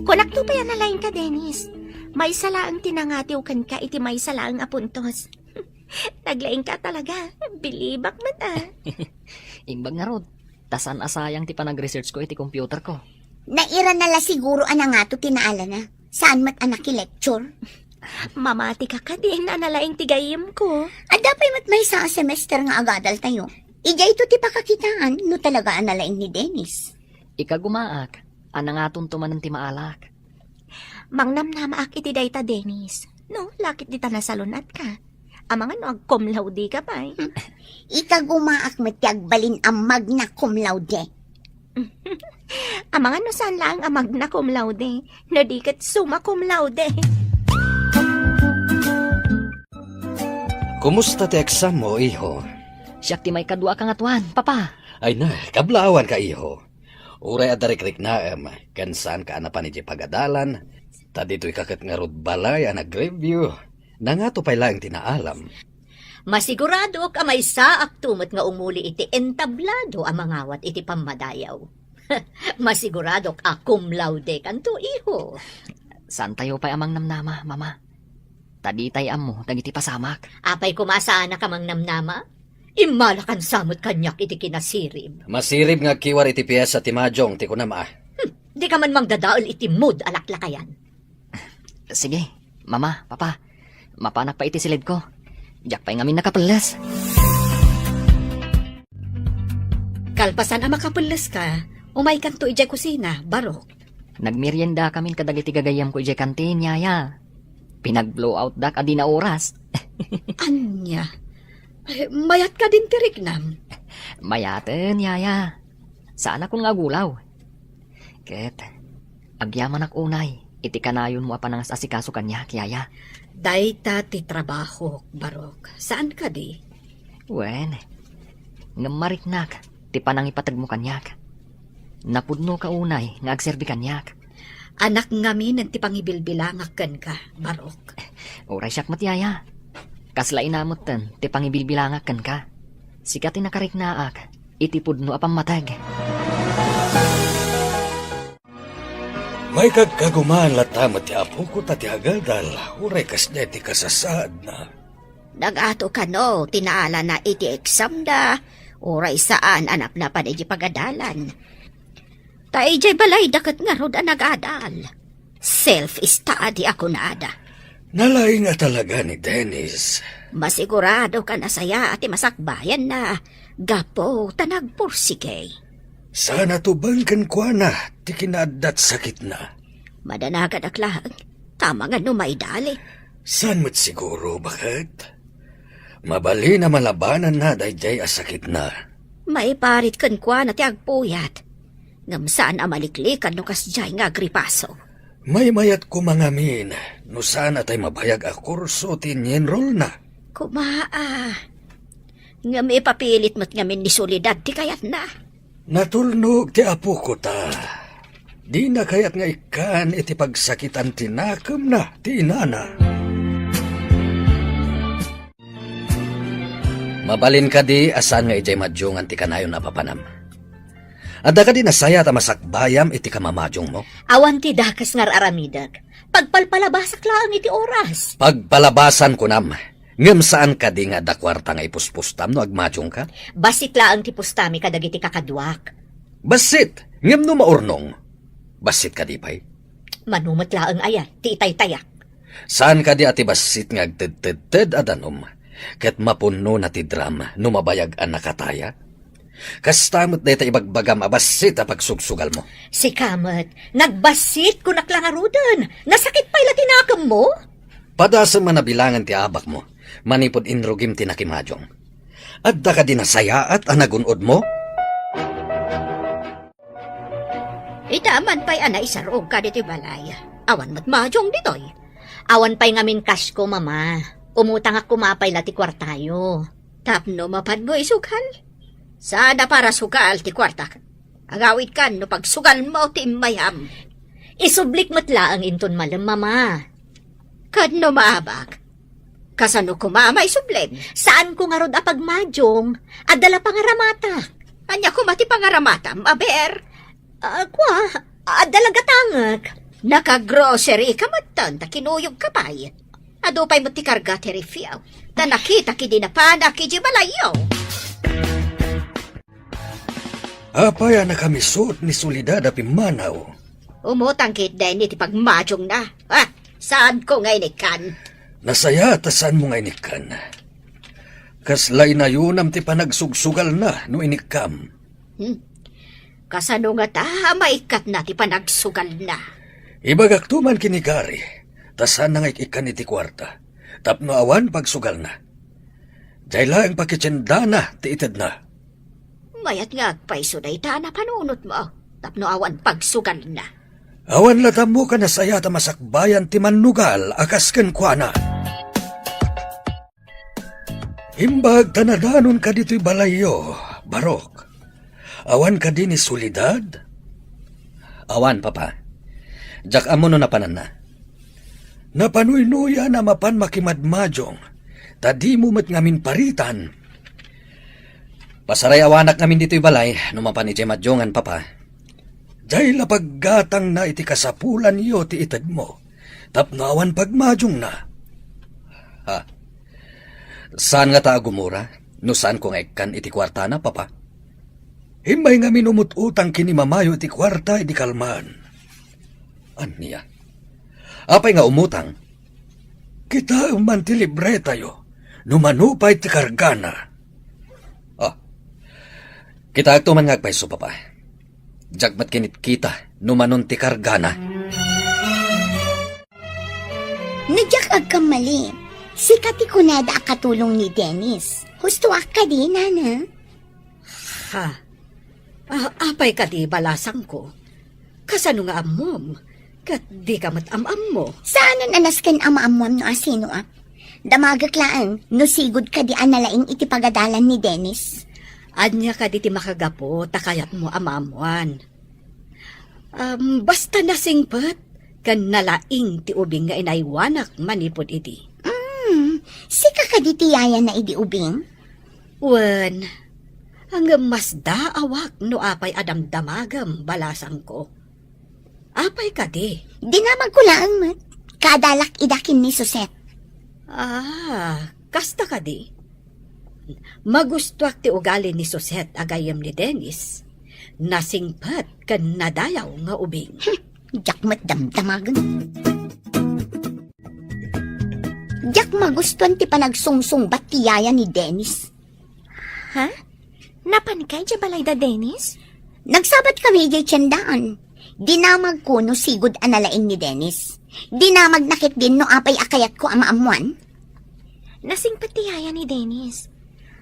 Kunak to pa yan nalain ka, Dennis. May salaang tinangatiw kan ka iti may salaang apuntos. Naglaing ka talaga. Bilibak man Imbag nga rod. Tasan asayang ti panag-research ko iti computer ko. Naira nala siguro nga to tinaala na. Saan mat anak lecture? Mamati ka ka din na nalaing tigayim ko. At dapay mat may sa semester nga agadal tayo. Ijay to ti pakakitaan no talaga analaing ni Dennis. Ika gumaak. Ana nga tuntuman ng timaalak. Mangnamnamaak iti dayta, Dennis. No, lakit di ta nasalunat ka. Amang ano, agkumlaw di ka pa Ikagumaak matiyagbalin ang magna cum laude. Amang ano saan lang ang magna cum laude. No di kat summa cum laude. Kumusta ti exam mo, iho? Siyak ti may kadwa kang atuan, papa. Ay na, kablawan ka, iho. Uray at darik-rik na, kansan ka na pa ni pagadalan. Ta dito'y kakat nga rod balay ang nag-review. Na nga to pa'y lang tinaalam. Masigurado ka may saak tumot nga umuli iti entablado ang mangawat iti pamadayaw. Masigurado ka cum laude kanto iho. Saan tayo pa'y amang namnama, mama? Taditay amo, dagiti pasamak. Apay kumasaan na kamang namnama? Imalakan samot kanyak iti kinasirib. Masirib nga kiwar iti piyesa ti Majong, ti kunama. Di ka man mangdadaol iti mood alaklakayan. Sige, mama, papa. Mapanak pa iti silid ko. Diyak pa'y ngamin nakapelas. Kalpasan ang makapulas ka, umay kanto ijay kusina, barok. Nagmerienda kami kadagiti gagayam ko ijay kantin, yaya. Pinag-blow out dak adi na oras. Anya, mayat ka din tirignam. Mayaten, yaya. Saan akong nga gulaw? Ket, agyaman ak unay. Iti kanayon mo apanang asikaso kanya, yaya. Dayta ti trabaho, barok. Saan ka di? Wen, ngamariknak, ti panang ipatag mo kanyak. Napudno ka unay, nga agserbi kanyak. Anak ngamin ang ti pangibilbilangak kan ka, barok. Oray siyak matyaya. Kasla inamot ten, ti pangibilbilangak kan ka. Sikat nakariknaak, iti pudno apang matag. May kagkagumaan latamat ti apo ko tati agadal. Uray kas ti kasasaad na. Nagato ka no, tinaala na iti exam da. Oray saan anap na pa iti pagadalan. Ta ijay balay dakat nga rod ang nag-adal. Self-study ako na ada. Nalay nga talaga ni Dennis. Masigurado ka na saya at masakbayan na. Gapo tanagpursige. Sana tubangkan ko na, ti kinaadat sakit na. Madanagad aklag. Tama nga no may dali. San mo't siguro, bakit? Mabali na malabanan na dayjay asakit na. May parit kan kwa na ti agpuyat. Ngam saan amaliklikan no kasjay nga agripaso. May mayat ko mangamin, no sana tay mabayag a kurso tinyenrol na. Kumaa. Ngam ipapilit mo't ngamin ni Solidad ti kayat na. Natulnog ti apo ko ta. Di na kayat nga ikan iti pagsakitan tinakam na ti inana. Mabalin ka di asan nga ijay madyungan ti kanayon na papanam. Adda ka di nasaya ta masakbayam iti kamamadyong mo. Awan ti dakas ngar aramidag. Pagpalpalabasak lang iti oras. Pagpalabasan ko nam. Ngem saan ka di nga dakwarta nga ipuspustam no agmadyong ka? Basit lang ti pustami kadagiti kakadwak. Basit! Ngem no maurnong. Basit ka di pa'y? Manumot lang ayan, ti itay-tayak. Saan ka di ati basit nga agted-ted adanom? ket mapuno na ti drama no mabayag ang nakataya. Kastamot na ita ibagbagam abasit a pagsugsugal mo. Si Kamat, nagbasit ko naklangarudan. Nasakit pa'y latinakam mo? Padasam man nabilangan ti abak mo, manipod inrugim ti nakimadyong. Adda ka din nasayaat ang nagunod mo? Itaman pa'y ana isarog ka dito balay. Awan mat madyong ditoy. Awan pa'y ngamin cash ko, mama. Umutang ako mapay lati kwartayo. Tapno mapan mo isukal. Sada para sukal ti kwarta. Agawit kan no pagsugal mo ti mayam. Isublik matla ang inton malam, mama. Kadno maabak. Kasano ko mama isublik? Saan ko nga rod apag madyong? Adala pangaramata. Anya ko mati pangaramata, maber. Adala gatangak. Naka-grocery ka matan, ta kinuyog ka pa'y. Ado pa'y mati karga ti refiaw. Ta nakita ki di na pa, nakiji balayaw. Apay ang nakamisot ni Solidad a Pimanaw. Umutang kit din iti pagmadyong na. Saan ko ngay nikan? Nasaya tasan mo nga inikan. Kaslay na yunam ti panagsugsugal na no inikam. Kasano nga ta, maikat na ti panagsugal na. Ibagak tuman kinikari, tasan na nga ikan iti kwarta. Tapno awan pagsugal na. Dahil lang pakitsenda na ti ited na. Mayat nga agpaiso na ita na panunot mo. Tapno awan pagsugal na. Awan latam mo ka nasaya ta masakbayan ti manugal akas ken kuana. Imbag tanadanon ka dito'y balayo, Barok. Awan ka din ni Solidad? Awan, papa. Jak amo no napanan na. Napanuy-nuya na mapan makimadmadyong. Tadi mo met ngamin paritan. Pasaray awanak ngamin dito'y balay, no mapan iti madjongan, papa. Dahil lapaggatang na iti kasapulan iyo ti ited mo. Tapno awan pagmadyong na. Ha? Saan nga ta agumura? No saan ko nga ikan iti kwarta na, papa? Himbay nga minumututang kini mamayo iti kwarta iti kalman. Aniya? Apay nga umutang? Kita man ti libre tayo. Numanupay ti kargana. Kita agtuman nga agpaiso, papa. Jagmat kinit kita, numanon ti kargana. Nadyak agkamali. Si Katikunada akatulong ni Dennis. Husto ka din, nana. Ha? Apay ka di balasang ko. Kasano nga amom? Kat di ka matamam mo. Saan nanas ken ama-amuam no asino Damagaklaan, no sigod ka di analaing iti pagadalan ni Dennis. Anya ka di ti makagapo, takayat mo amamuan. Basta nasingpat, kan nalaing ti ubing nga inaywanak manipod iti. Si kakaditiyaya na idi ubing? Wen, hanggang mas daawak no apay adamdamagam balasang ko. Apay ka di. Dinamag ko lang, mat. Kadalak idakin ni Suset. Kasta ka di. Magustuak ti ugali ni Suset agayam ni Dennis. Nasingpat kan nadayaw nga ubing. Diyak damdamagan. Diyak magustuhan ti panagsungsung batiyaya ni Dennis. Ha? Napanikay dya balay da, Dennis? Nagsabat kami di tiyandaan. Dinamag ko no sigod analaing ni Dennis. Dinamag nakit din no apay akayat ko ama-amuan. Nasingpatiyaya ni Dennis.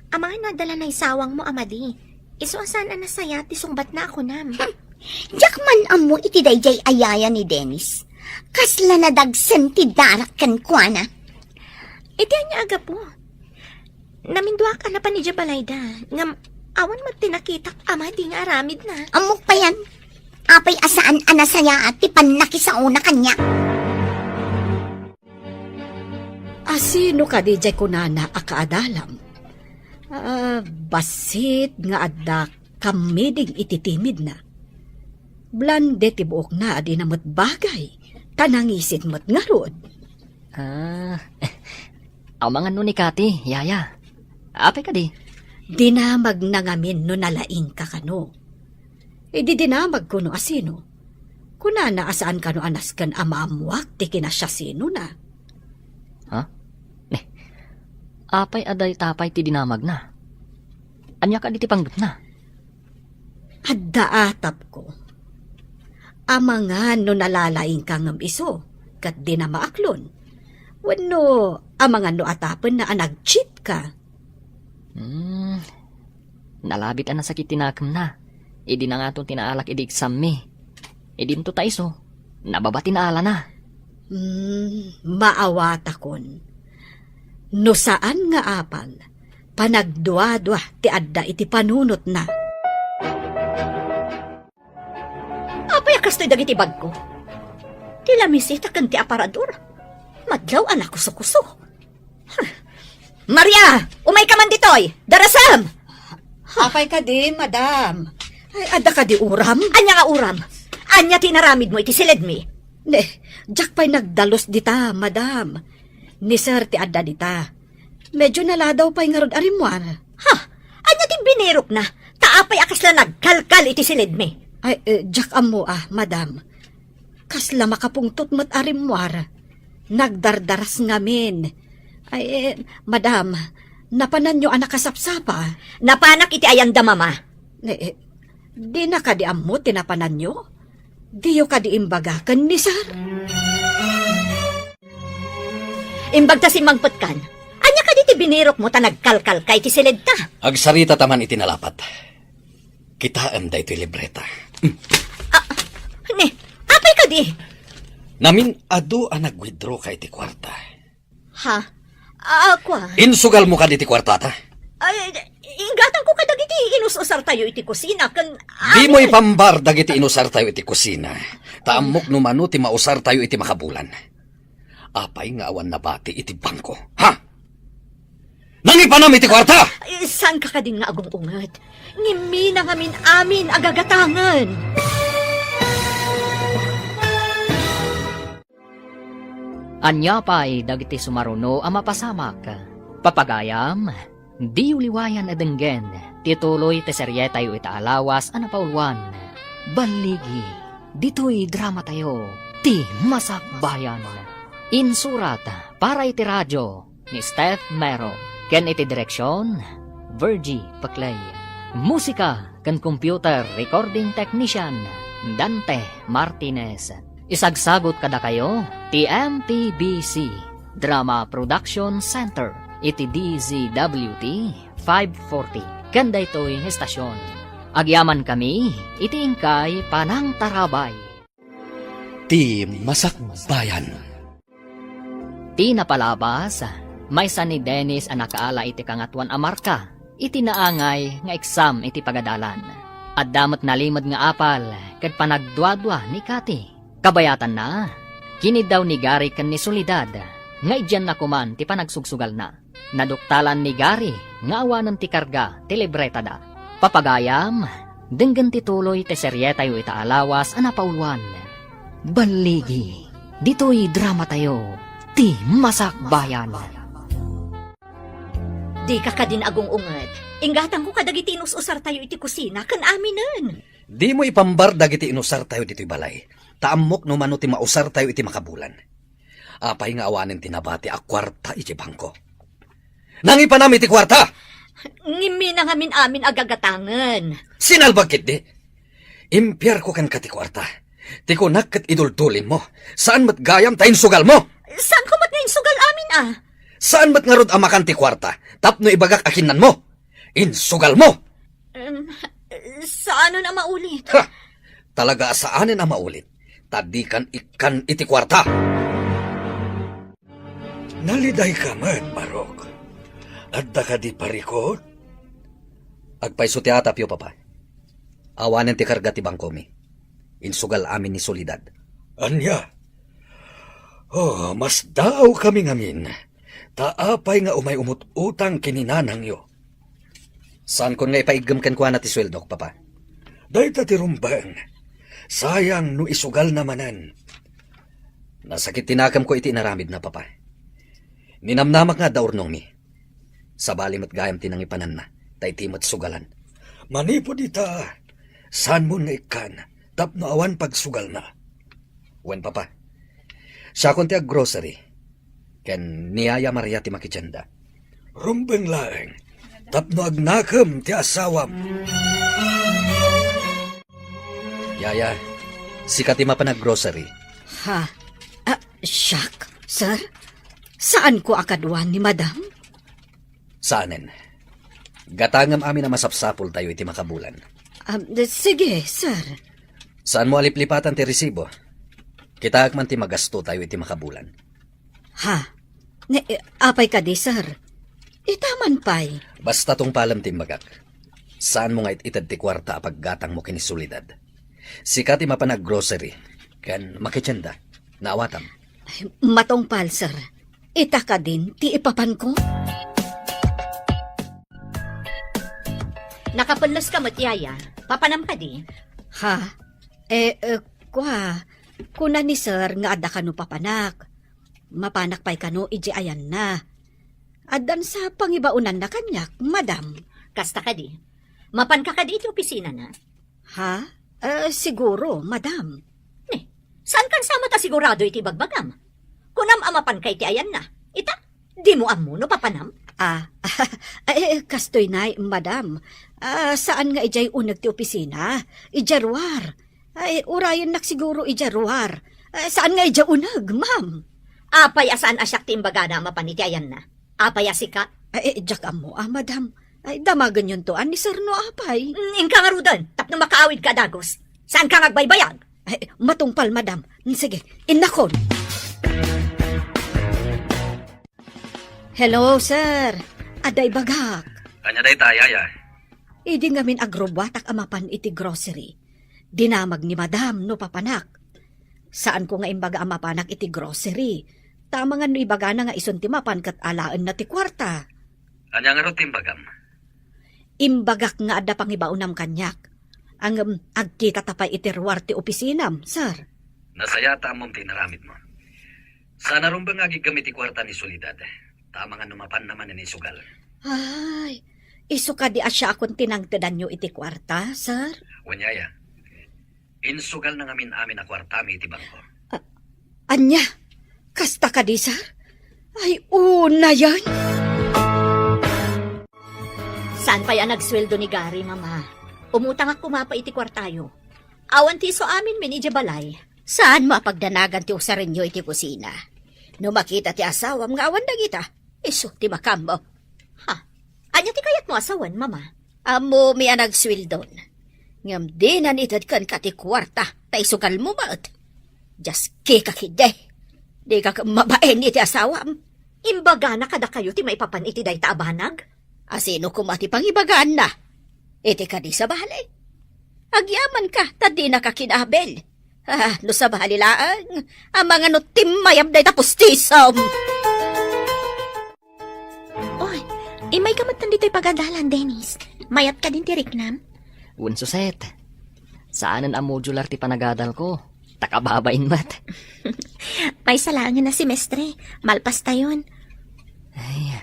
Ang mga nadala na isawang mo, amadi. Isuasan ang nasaya, tisungbat na ako nam. Diyak man amo iti dayjay ayaya ni Dennis. Kasla na dagsen ti darak kan kuana. Iti anya aga po. Namindwa ka na pa ni Jabalayda. Ngam, awan magtinakitak amadi nga aramid na. Amok pa yan. Apay asaan anasaya at ti panakisauna kanya. Asino ka di jay kunana akaadalam? Basit nga adda kamidig ititimid na. Blande ti buok na adi namot bagay. Tanangisit mo't nga rod. Ang mga nun ni Kati, yaya. Apay ka di. Dinamag na ngamin no nalaing ka kano. Di dinamag ko no asino. Kunana asaan ka no anas kan amaamuak ti kinasya sino na. Apay aday tapay ti dinamag na. Anya ka di ti pangdot na. Adda atap ko. Amangan no nalalaing ka ngam iso, kat di na maaklon. Wano, amangan no atapan na anag-cheat ka. Nalabit ang nasakit tinakam na. Idi na nga itong tinaalak idi exam mi. Idi nito taiso. Nababa tinaala na. Maawata kon. No saan nga apal, panagdwa-dwa ti adda iti panunot na. Apay kastoy dagiti bag ko. Ti lamisita kan ti aparador. Madlaw anak kuso-kuso. Maria! Umay ka man ditoy! Darasam! Apay ka di, madam. Ay, adda ka di uram? Anya nga uram? Anya tinaramid mo iti silid mi? Ne, jak pa'y nagdalos dita, madam. Ni sir ti adda dita. Medyo naladaw pa'y nga rod arimwar. Ha? Anya ti binirok na? Taapay akas la nagkalkal iti silid mi. Ay, jak amo madam. Kasla makapungtot mat arimwar. Nagdardaras ngamin. Ay, madam, napanan nyo anak kasapsapa. Napanak iti ayanda mama. Di na ka di amo tinapanan nyo? Di yo ka di imbagakan ni sir. Imbagta si mangpatkan. Anya ka di ti binirok mo ta nagkalkal kay ti silid ta. Agsarita taman itinalapat. Kitaan da ito'y libreta. Ne, apay ka di. Namin ado ang nag-withdraw kay ti kwarta. Ha? Ako Insugal mo ka di ti kwarta ta? Ay, ingatan ko kadag iti inus-usar tayo iti kusina. Di mo ipambar dagiti inusar tayo iti kusina. Taamok numano ti mausar tayo iti makabulan. Apay nga awan na bati iti bangko. Ha? Nangipanam iti kwarta! Saan ka din nga agong ungat? Ngimi na ngamin amin agagatangan. Anya pa'y dagiti sumaruno ang mapasamak. Papagayam, di uliwayan adenggen, tituloy te serye tayo itaalawas anapaulwan. Baligi, dito'y drama tayo, ti masakbayan. Insurat para iti radyo ni Steph Mero, ken iti direksyon, Virgie Paclay. Musika ken computer recording technician, Dante Martinez. Isagsagot kada kayo, ti MTBC Drama Production Center, iti DZWT 540. Kanda ito'y estasyon. Agyaman kami, iti ingkay Panang Tarabay. Ti Masakbayan. Ti napalabas, may san ni Dennis ang nakaala iti kangatuan amarka, iti naangay nga exam iti pagadalan. At damat nalimod nga apal, kad panagdwadwa ni Kati. Kabayatan na, kinid daw ni Gary kan ni Solidad, nga idyan na kuman ti panagsugsugal na. Naduktalan ni Gary, nga awanan ti karga, ti libreta da. Papagayam, denggan ti tuloy ti serye tayo itaalawas anapaulwan. Baligi, dito'y drama tayo, ti masakbayan. Di ka din agong ungat. Ingatan ko kadag iti inus-usar tayo iti kusina, kan aminan. Di mo ipambar dagiti inusar tayo dito'y balay. Taamok no mano ti mausar tayo iti makabulan. Apay nga awanin tinabati a kwarta iti bangko. Nangipanam iti kwarta! Ngimi na ngamin amin agagatangan. Sinalbagkit di? Impyar ko kan kati kwarta. Ti kunak kat idultulin mo. Saan mat gayam tayin sugal mo? Saan ko mat ngayon sugal amin Saan mat nga rod amakan ti kwarta? Tapno ibagak akinan mo. Insugal mo! Sa ano na maulit? Ha! Talaga saanin na maulit? Tadikan ikan iti kwarta. Naliday ka man, Barok. Adda ka di parikot? Agpaiso ti atapyo, papa. Awanan ti karga ti bangkomi. Insugal amin ni Solidad. Anya? Oh, mas daaw kami ngamin. Taapay nga umay umut-utang kininanang yo. Saan kon nga ipaigam kan kuha na ti sweldo, papa? Day ta ti rumbang. Sayang no isugal namanan. Nasakit tinakam ko iti naramid na, papa. Ninamnamak nga daurnong mi. Sabali mat gayam tinangipanan na, tay timot sugalan. Manipo dita, saan mo nga ikan, tapno awan pagsugal na. Wen, papa. Siya kon ti ag grocery, ken niyaya Maria ti makitsenda. Rumbeng laeng. Tapno agnakam ti asawam. Yaya, sikat ima pa nag-grocery. Ha? Siyak, sir? Saan ko akaduan ni madam? Saanen? Gatangam amin na masapsapol tayo iti makabulan. Sige, sir. Saan mo aliplipatan ti resibo? Kita man ti magasto tayo iti makabulan. Ha? Apay ka di, sir. Itaman pay. Basta tong palam ti magak. Saan mo nga itad ti kwarta apaggatang mo kinisulidad? Sikat ima pa nag-grocery. Kan makitsenda. Naawatam. Matongpal, sir. Ita ka din, ti ipapan ko? Nakapunlos ka mo't yaya. Papanam ka di. Ha? Kuna ni sir nga ada kanu papanak. Mapanak pay kanu iji ayan na. Adan sa pangibaunan na kanyak, madam. Kasta ka di. Mapan ka di iti opisina na. Ha? Siguro, madam. Saan kan sama ta sigurado iti bagbagam? Kunam amapan kay ti ayan na. Ita, di mo amuno papanam? Kastoy na, madam. Saan nga ijay unag ti opisina? Ijarwar. Urayon nak siguro ijarwar. Saan nga ijay unag, ma'am? Apay asaan asyak ti imbaga na mapan iti ayan na. Apay asika? Diyak mo, madam. Damagan yun to, ni sir no apay. Ingka nga rudan, tapno makaawid ka dagos. Saan ka ngagbaybayag? Matungpal, madam. Sige, innakon. Hello, sir. Aday bagak. Anya day tayaya. Idi ngamin agrobatak amapan iti grocery. Dinamag ni madam no papanak. Saan ko nga imbaga amapanak iti grocery? Tama nga no ibaga na nga isunti mapan kat alaan na ti kwarta. Anya nga rutim bagam. Imbagak nga ada pangibaunam kanyak. Ang agkita tapay itirwar ti opisinam, sir. Nasayata amom tinaramid mo. Sana rin bang gamit ti kwarta ni Solidad? Tama nga numapan naman ni sugal. Ay, iso ka di asya akong tinangtadan nyo iti kwarta, sir? Wanyaya, insugal na ngamin amin na kwarta mi iti bangko. Anya, kasta ka di, sir? Ay, una yan. Saan pa yan nagsweldo ni Gary, mama? Umutang ako mapa iti kwartayo. Awan ti so amin minidya balay. Saan mo apagdanagan ti usarin nyo iti kusina? No makita ti asawam nga awan dagita, iso ti makambo. Ha? Anya ti kayat mo asawan, mama? Amo mi anag swildon. Ngam di nanitad kan ka ti kwarta, ta isugal mo maot. Jas kikakide. Di ka mabaen iti asawam. Imbaga na kada kayo ti maipapan iti day taabanag? Asino kumati pangibagaan na? Iti ka di sa bahalay. Agyaman ka, tadi na ka kinabel. No sa bahalilaan, ang mga no timayab day tapos tisam. Oy, may kamatan dito'y pagadalan, Dennis. Mayat ka din ti Riknam? Unsuset. Saanan ang modular ti panagadal ko? Takababain mat. May salangin na si Mestre. Malpas tayon. Ay,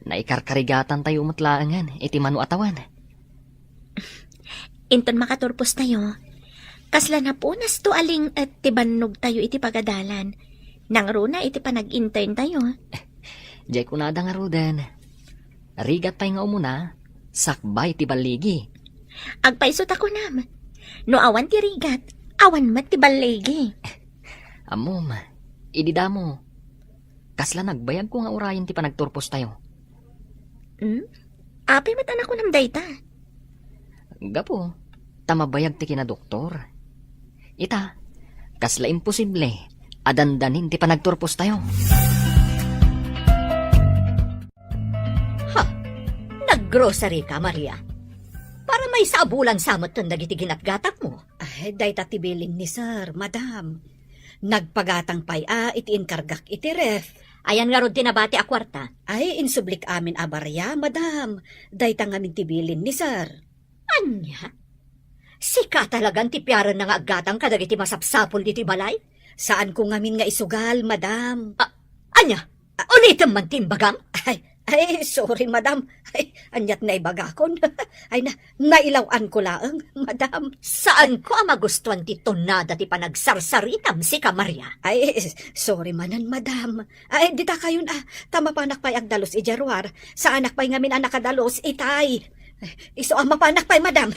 naikarkarigatan tayo matlaangan. Iti manu atawan. Inton makaturpos tayo. Kasla na po nas to aling at tibanog tayo iti pagadalan. Nang runa iti panag-intern tayo. Jay kunada nga rudan. Rigat tayo nga umuna. Sakbay ti baligi. Agpaisot ako nam. No awan ti rigat, awan mat ti baligi. Amom, idida mo. Kasla nagbayag ko nga urayan ti panagturpos tayo. Apay matan ako nam dayta. Gapo, tamabayag ti kina doktor. Ita, kasla imposible, adandanin ti panagturpos tayo. Naggrocery ka, Maria. Para may sabulan samot ng dagiti ginatgatak mo. Ay, day tatibilin ni sir, madam. Nagpagatang pay iti inkargak iti ref. Ayan nga ron tinabati a kwarta. Ay, insublik amin abarya, madam. Day tangamin tibilin ni sir. Anya? Sika talagang tipyaran na nga agatang kadagiti masapsapol diti balay? Saan ko ngamin nga isugal, madam? Anya? Ulitin man timbagam? Ay, Ay, sorry, madam. Ay, anyat na ibagakon. Ay, nailawan ko laang, madam. Saan ko ang magustuhan ti tonada ti panagsarsaritam si Kamarya? Ay, sorry manan, madam. Ay, dita kayon tama pa anak pa'y agdalos ijarwar. Sa anak pa'y ngamin anak kadalos itay. Ay, iso ang mapanak pa'y, madam.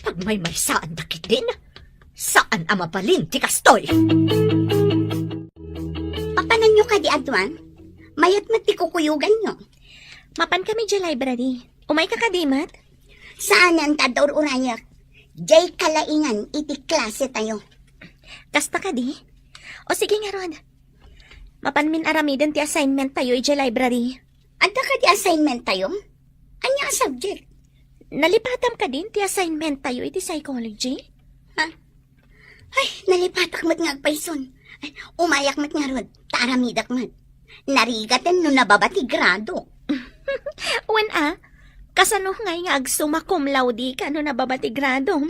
Pag may saan dakit din, saan ang mapalin ti kastoy? Papanan nyo ka di adwan? Mayat matikukuyugan nyo. Mapan kami di library. Umay ka kadimat? Saan ang tador urayak? Jay kalaingan iti klase tayo. Kasta ka di? O sige nga Rod. Mapan min aramiden ti assignment tayo di library. Anda ka di assignment tayo? Anya ang subject? Nalipatam ka din ti assignment tayo iti psychology? Ay, nalipatak mat nga agpayson. Ay, umayak mat nga rod. Taaramidak mat. Narigatan no nababati grado. Wen kasano ngay nga agsuma cum laude ka no nababatigrado?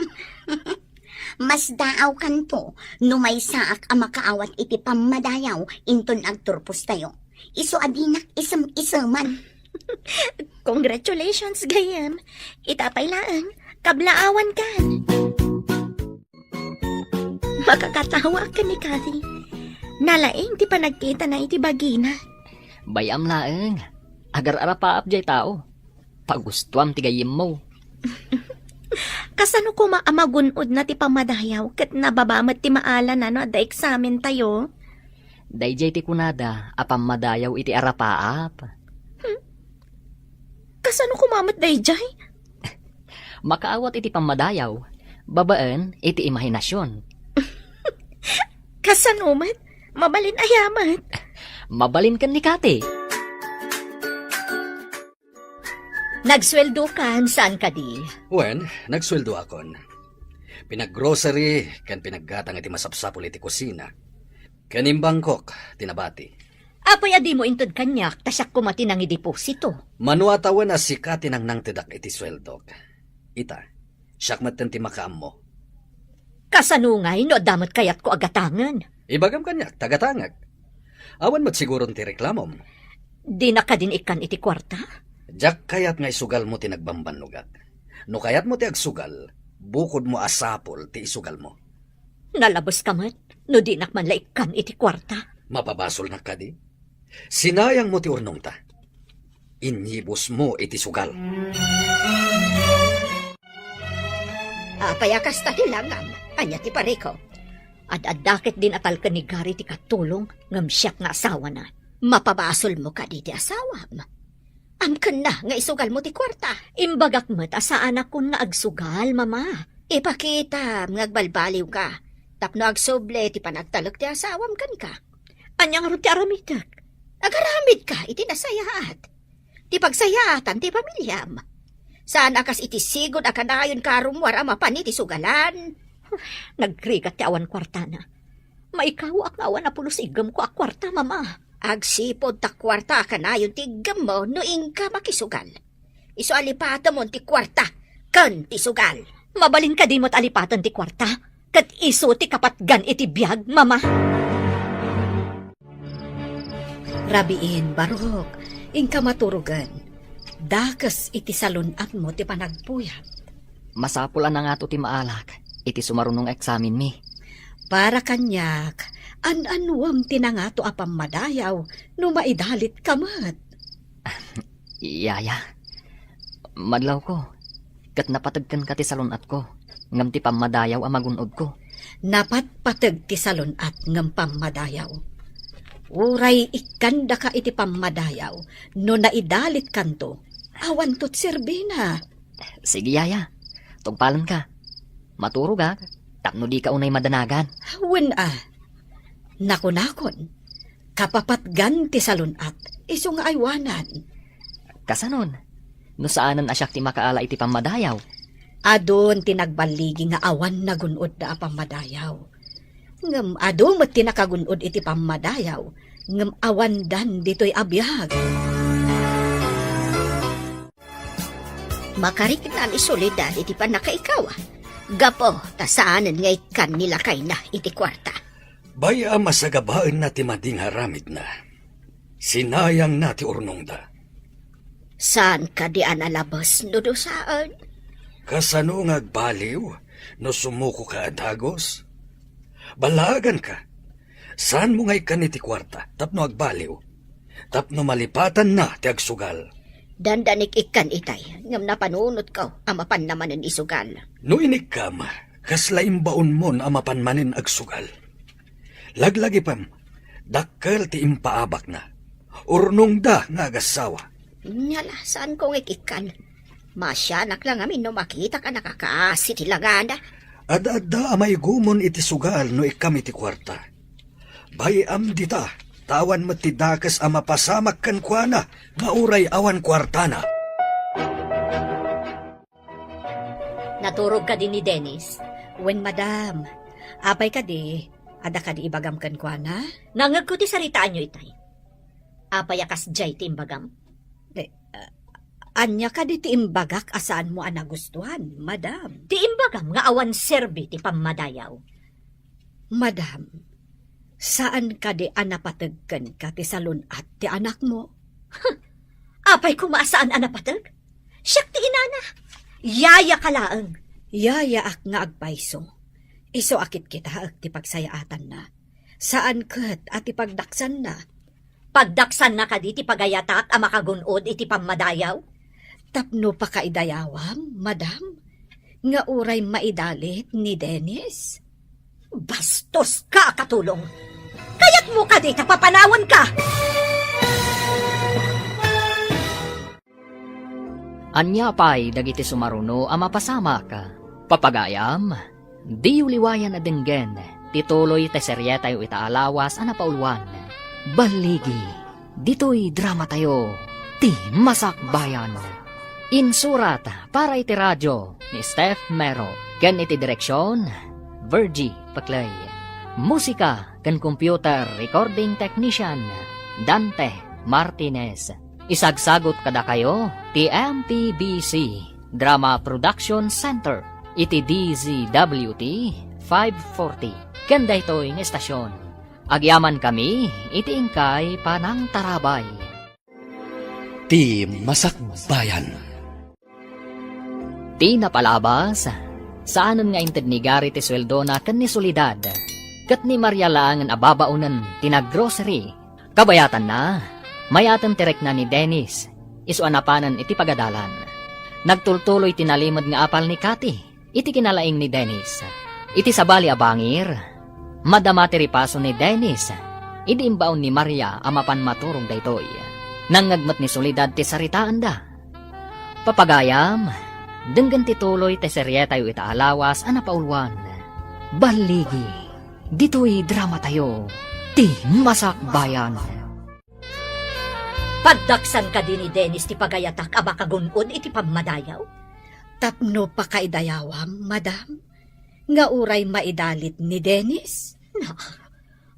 Mas daaw kanto, no may saak ang makaawat iti pamadayaw, inton agturpos tayo. Iso adinak isam-isaman. Congratulations, gayam. Itapay laang, kablaawan ka. Makakatawa ka ni Cathy. Nalaing ti panagkita na iti bagina. Bayam laeng. Agar arapaap jay tao. Pagustuam ti gayem mo. Kasano ko maamagunod na ti pamadayaw kat nababamat ti maala na no da eksamen tayo? Dayjay ti kunada apam madayaw iti arapaap. Kasano kumamat dayjay? Makaawat iti pamadayaw. Babaan iti imahinasyon. Kasanumat? Mabalin ayamat? Mabalin kan ni Kate. Nagsweldo kan saan ka di? Wen, nagsweldo akon. Pinaggrocery, kan pinaggatang iti masapsapol iti kusina. Kanim Bangkok, tinabati. Apoy adi mo intod kanyak, tasyak kumati ng ideposito. Manuatawan na si Kati nang nangtidak iti sweldok. Ita, siyak maten ti makaam mo. Kasanungay no damot kayat ko agatangan. Ibagam kanyak, tagatangag. Awan mo't siguro ti reklamom. Di na ka din ikan iti kwarta? Jak kayat nga isugal mo ti nagbambanugat. No kayat mo ti agsugal, bukod mo asapol ti isugal mo. Nalabos ka mat, no di nakman laikan iti kwarta. Mapabasol na ka di. Sinayang mo ti urnong ta. Inyibos mo iti sugal. Payakas ta dilangam, anya ti pareko. Ad-adakit din atal ka ni Gary ti katulong, ngam siyak nga asawa na. Mapabasol mo ka di ti asawa. Amkan na nga isugal mo ti kwarta. Imbagak mat asaan ako nga agsugal, mama. Ipakita, ngagbalbaliw ka. Tapno agsoble ti panagtalog ti asawam kan ka. Anyang ro ti aramitak. Agaramid ka, iti nasayaat. Ti pagsayaatan ti pamilyam. Saan akas iti sigod akanayon karumwar ama pan iti sugalan. Nagrigat ti awan kwarta na. Maikaw ak awan apulos igam ko ak kwarta, mama. Agsipod ta kwarta akanayon ti igam mo no ingka makisugal. Iso alipatan mo ti kwarta, kan ti sugal. Mabalin ka din mo't alipatan ti kwarta, kat iso ti kapatgan iti biyag, mama. Rabiin, Barok, ingka maturugan. Dakas iti salunat mo ti panagpuyat. Masapulan na nga to ti maalak. Iti sumarunong eksamin mi. Para kanyak, an-anuam tinangato apam madayaw, no maidalit kamat. Iyaya. Madlaw ko. Kat napatagkan ka ti salunat ko. Ngam ti pamadayaw ang magunod ko. Napat patag ti salunat ngam pamadayaw. Uray ikanda ka iti pamadayaw, no naidalit kanto. Awan to't serbina. Sige, yaya. Tugpalan ka. Maturog ka. Tapno di ka unay madanagan. Wen nakunakon. Kapapatgan ti salunat, iso nga aywanan. Kasanon? No saanan asyak ti makaala iti pamadayaw? Adon tinagbaligi nga awan nagunod na pamadayaw. Ngam adon mat tinakagunod iti pamadayaw. Ngam awan dan dito'y abiyag. Makarik na ni Soledad iti panakaikaw. Gapo, tasaanan nga ikan nila kay na iti kwarta. Baya masagabaan na ti mading haramid na. Sinayang na ti urnong da. Saan ka di analabas no do saan? Kasano nga agbaliw no sumuko ka adagos? Balagan ka. Saan mo ngay kaniti kwarta tapno agbaliw? Tapno malipatan na ti agsugal. Dandanik ikan itay, ngam napanunot ka, amapan naman ang isugal. No inikam, kaslaim baon mon amapan manin agsugal. Laglagi pam, dakkel ti impaabak na. Urnong da nga agasawa. Nyala, saan kong ikikan? Masyanak lang amin no makita ka nakakaasi tilaganda. Ada-ada amay gumon iti sugal no ikam iti kwarta. Bayam dita, tawan mo ti dakas amapasamak kan kuana, nga uray awan kwartana. Naturog ka din ni Dennis. Wen madam, apay ka di, ada ka di ibagam kan kwa na? Nangag ko ti saritaan nyo itay. Apayakas jay ti imbagam. Anya ka di ti imbagak asaan mo ang nagustuhan, madam. Ti imbagam nga awan serbi ti pamadayaw. Madam, saan ka di anapatagkan ka ti salon at ti anak mo? Apay kumasaan anapatag? Siyak ti inana. Yaya kalaang. Yaya ak nga agpaiso. Iso akit kita ak ti pagsayaatan na. Saan kat at ipagdaksan na? Pagdaksan na ka di ti pagayatak a makagunod iti pamadayaw. Tapno pa kaidayawam, madam? Nga uray maidalit ni Dennis? Bastos ka, katulong. Kaya't mo ka di tapapanawan ka. Anya pa'y dagiti sumaruno a mapasama ka. Papagayam, di uliwayan na denggen, tituloy te serye tayo itaalawas a napaulwan. Baligi, dito'y drama tayo, ti Masakbayan. Insurat para iti radyo ni Steph Mero, ken iti direksyon, Virgie Paclay. Musika ken computer recording technician, Dante Martinez. Isagsagot kada kayo, ti MTBC Drama Production Center, iti DZWT 540. Ken daytoy nga estasyon. Agyaman kami, iti ingkay panang tarabay. Ti Masakbayan. Ti napalabas, saanon nga inted ni Gary ti sweldo na ken ni Solidad, kat ni Maria lang ang ababaunan tinag-grocery. Kabayatan na, mayatan tirek na ni Dennis, isuanapanan iti pagadalan. Nagtultuloy tinalimod nga apal ni Cathy, iti kinalaing ni Dennis. Iti sabali abangir, madama ti ripaso ni Dennis, idi imbaon ni Maria amapan maturong daytoy. Nangagmat ni Solidad ti saritaan da. Papagayam, denggan tituloy te serye tayo itaalawas a napaulwan. Baligi, dito'y drama tayo, ti Masakbayan. Pagdaksan ka din ni Dennis ti pagayatak a makagunod iti pamadayaw. Tapno pa kaidayawam, madam? Nga uray maidalit ni Dennis?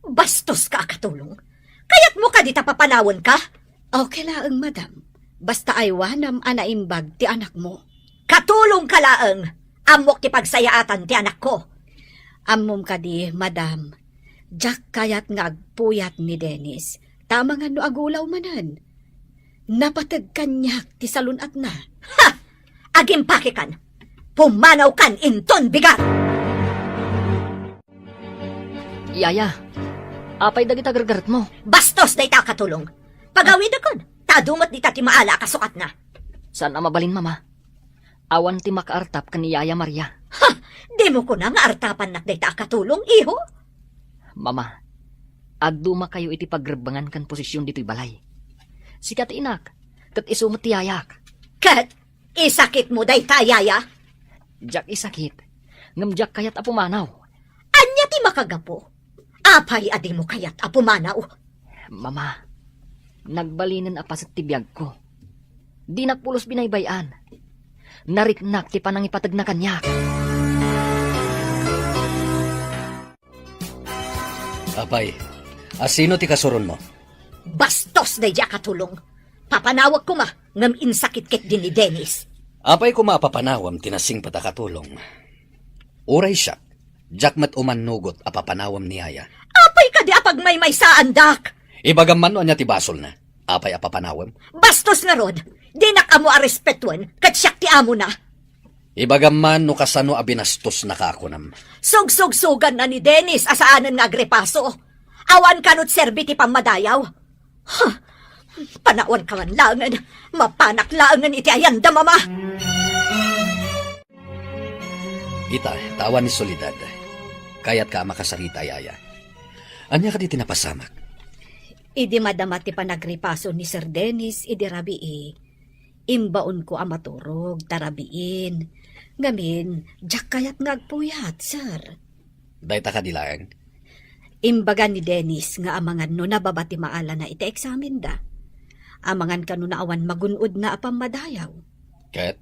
Bastos ka, katulong. Kaya't mo ka di tapapanawon ka? Okay laang, madam. Basta ay wanam anaimbag ti anak mo. Katulong ka laang. Amok ti pagsayaatan ti anak ko. Ammom ka di, madam. Jack kayat nga agpuyat ni Dennis. Tama nga no agulaw manan. Napatag kanyak ti salunat na. Ha! Agimpake kan. Pumanaw kan inton bigat. Yaya, apay dagita gargarat mo. Bastos day ta, katulong. Pagawid akon. Tadumot di ta ti maala kasukat na. Saan ang mabalin, mama? Awan ti makaartap kan ni Yaya Maria. Ha! Di mo ko na nga artapan nak day ta katulong, iho. Mama, agduma kayo iti pagrebangan kan posisyon dito'y balay. Sikat inak, kat isumot ti yayak. Kat, isakit mo day ta, yaya. Jack isakit, ngam Jack kayat apumanaw. Anya ti makagapo. Apay adi mo kayat apumanaw. Mama, nagbalinan apas at tibiyag ko. Di nakpulos binaybayan. Nariknak ti panang ipatag na kanyak. Apay, asino ti kasuron mo? Bastos day diya katulong. Papanawag ko ma, ngam insakit-kit din ni Dennis. Apay ko mapapanawam tinasing patakatulong. Uray siya, Jack mat umanugot apapanawam ni Aya. Apay ka di apag may saan, dak. Ibagaman no anya ti basol na. Apay apapanawem. Bastos nga rod! Di na ka mo arespetwan, kat siyak ti amo na. Ibagaman no kasano abinastos na kaakunam. Sug-sug-sugan na ni Dennis asaanan nga agrepaso. Awan kanot serbi ti pamadayaw. Ha! Panawan ka man langan. Mapanak langan iti ayanda, mama. Ita, tawan ni Soledad. Kaya't ka makasarita, yaya. Anya ka di tinapasamak. Idi madama ti panagripaso ni Sir Dennis, idi rabii. Imbaon ko amaturog, tarabiin. Ngamin, jak kayat ngagpuyat, sir. Dahil ka dilaang. Imbaga ni Dennis nga amangan no nababati maala na iti eksamen da. Amangan ka no naawan magunod na apang madayaw. Ket,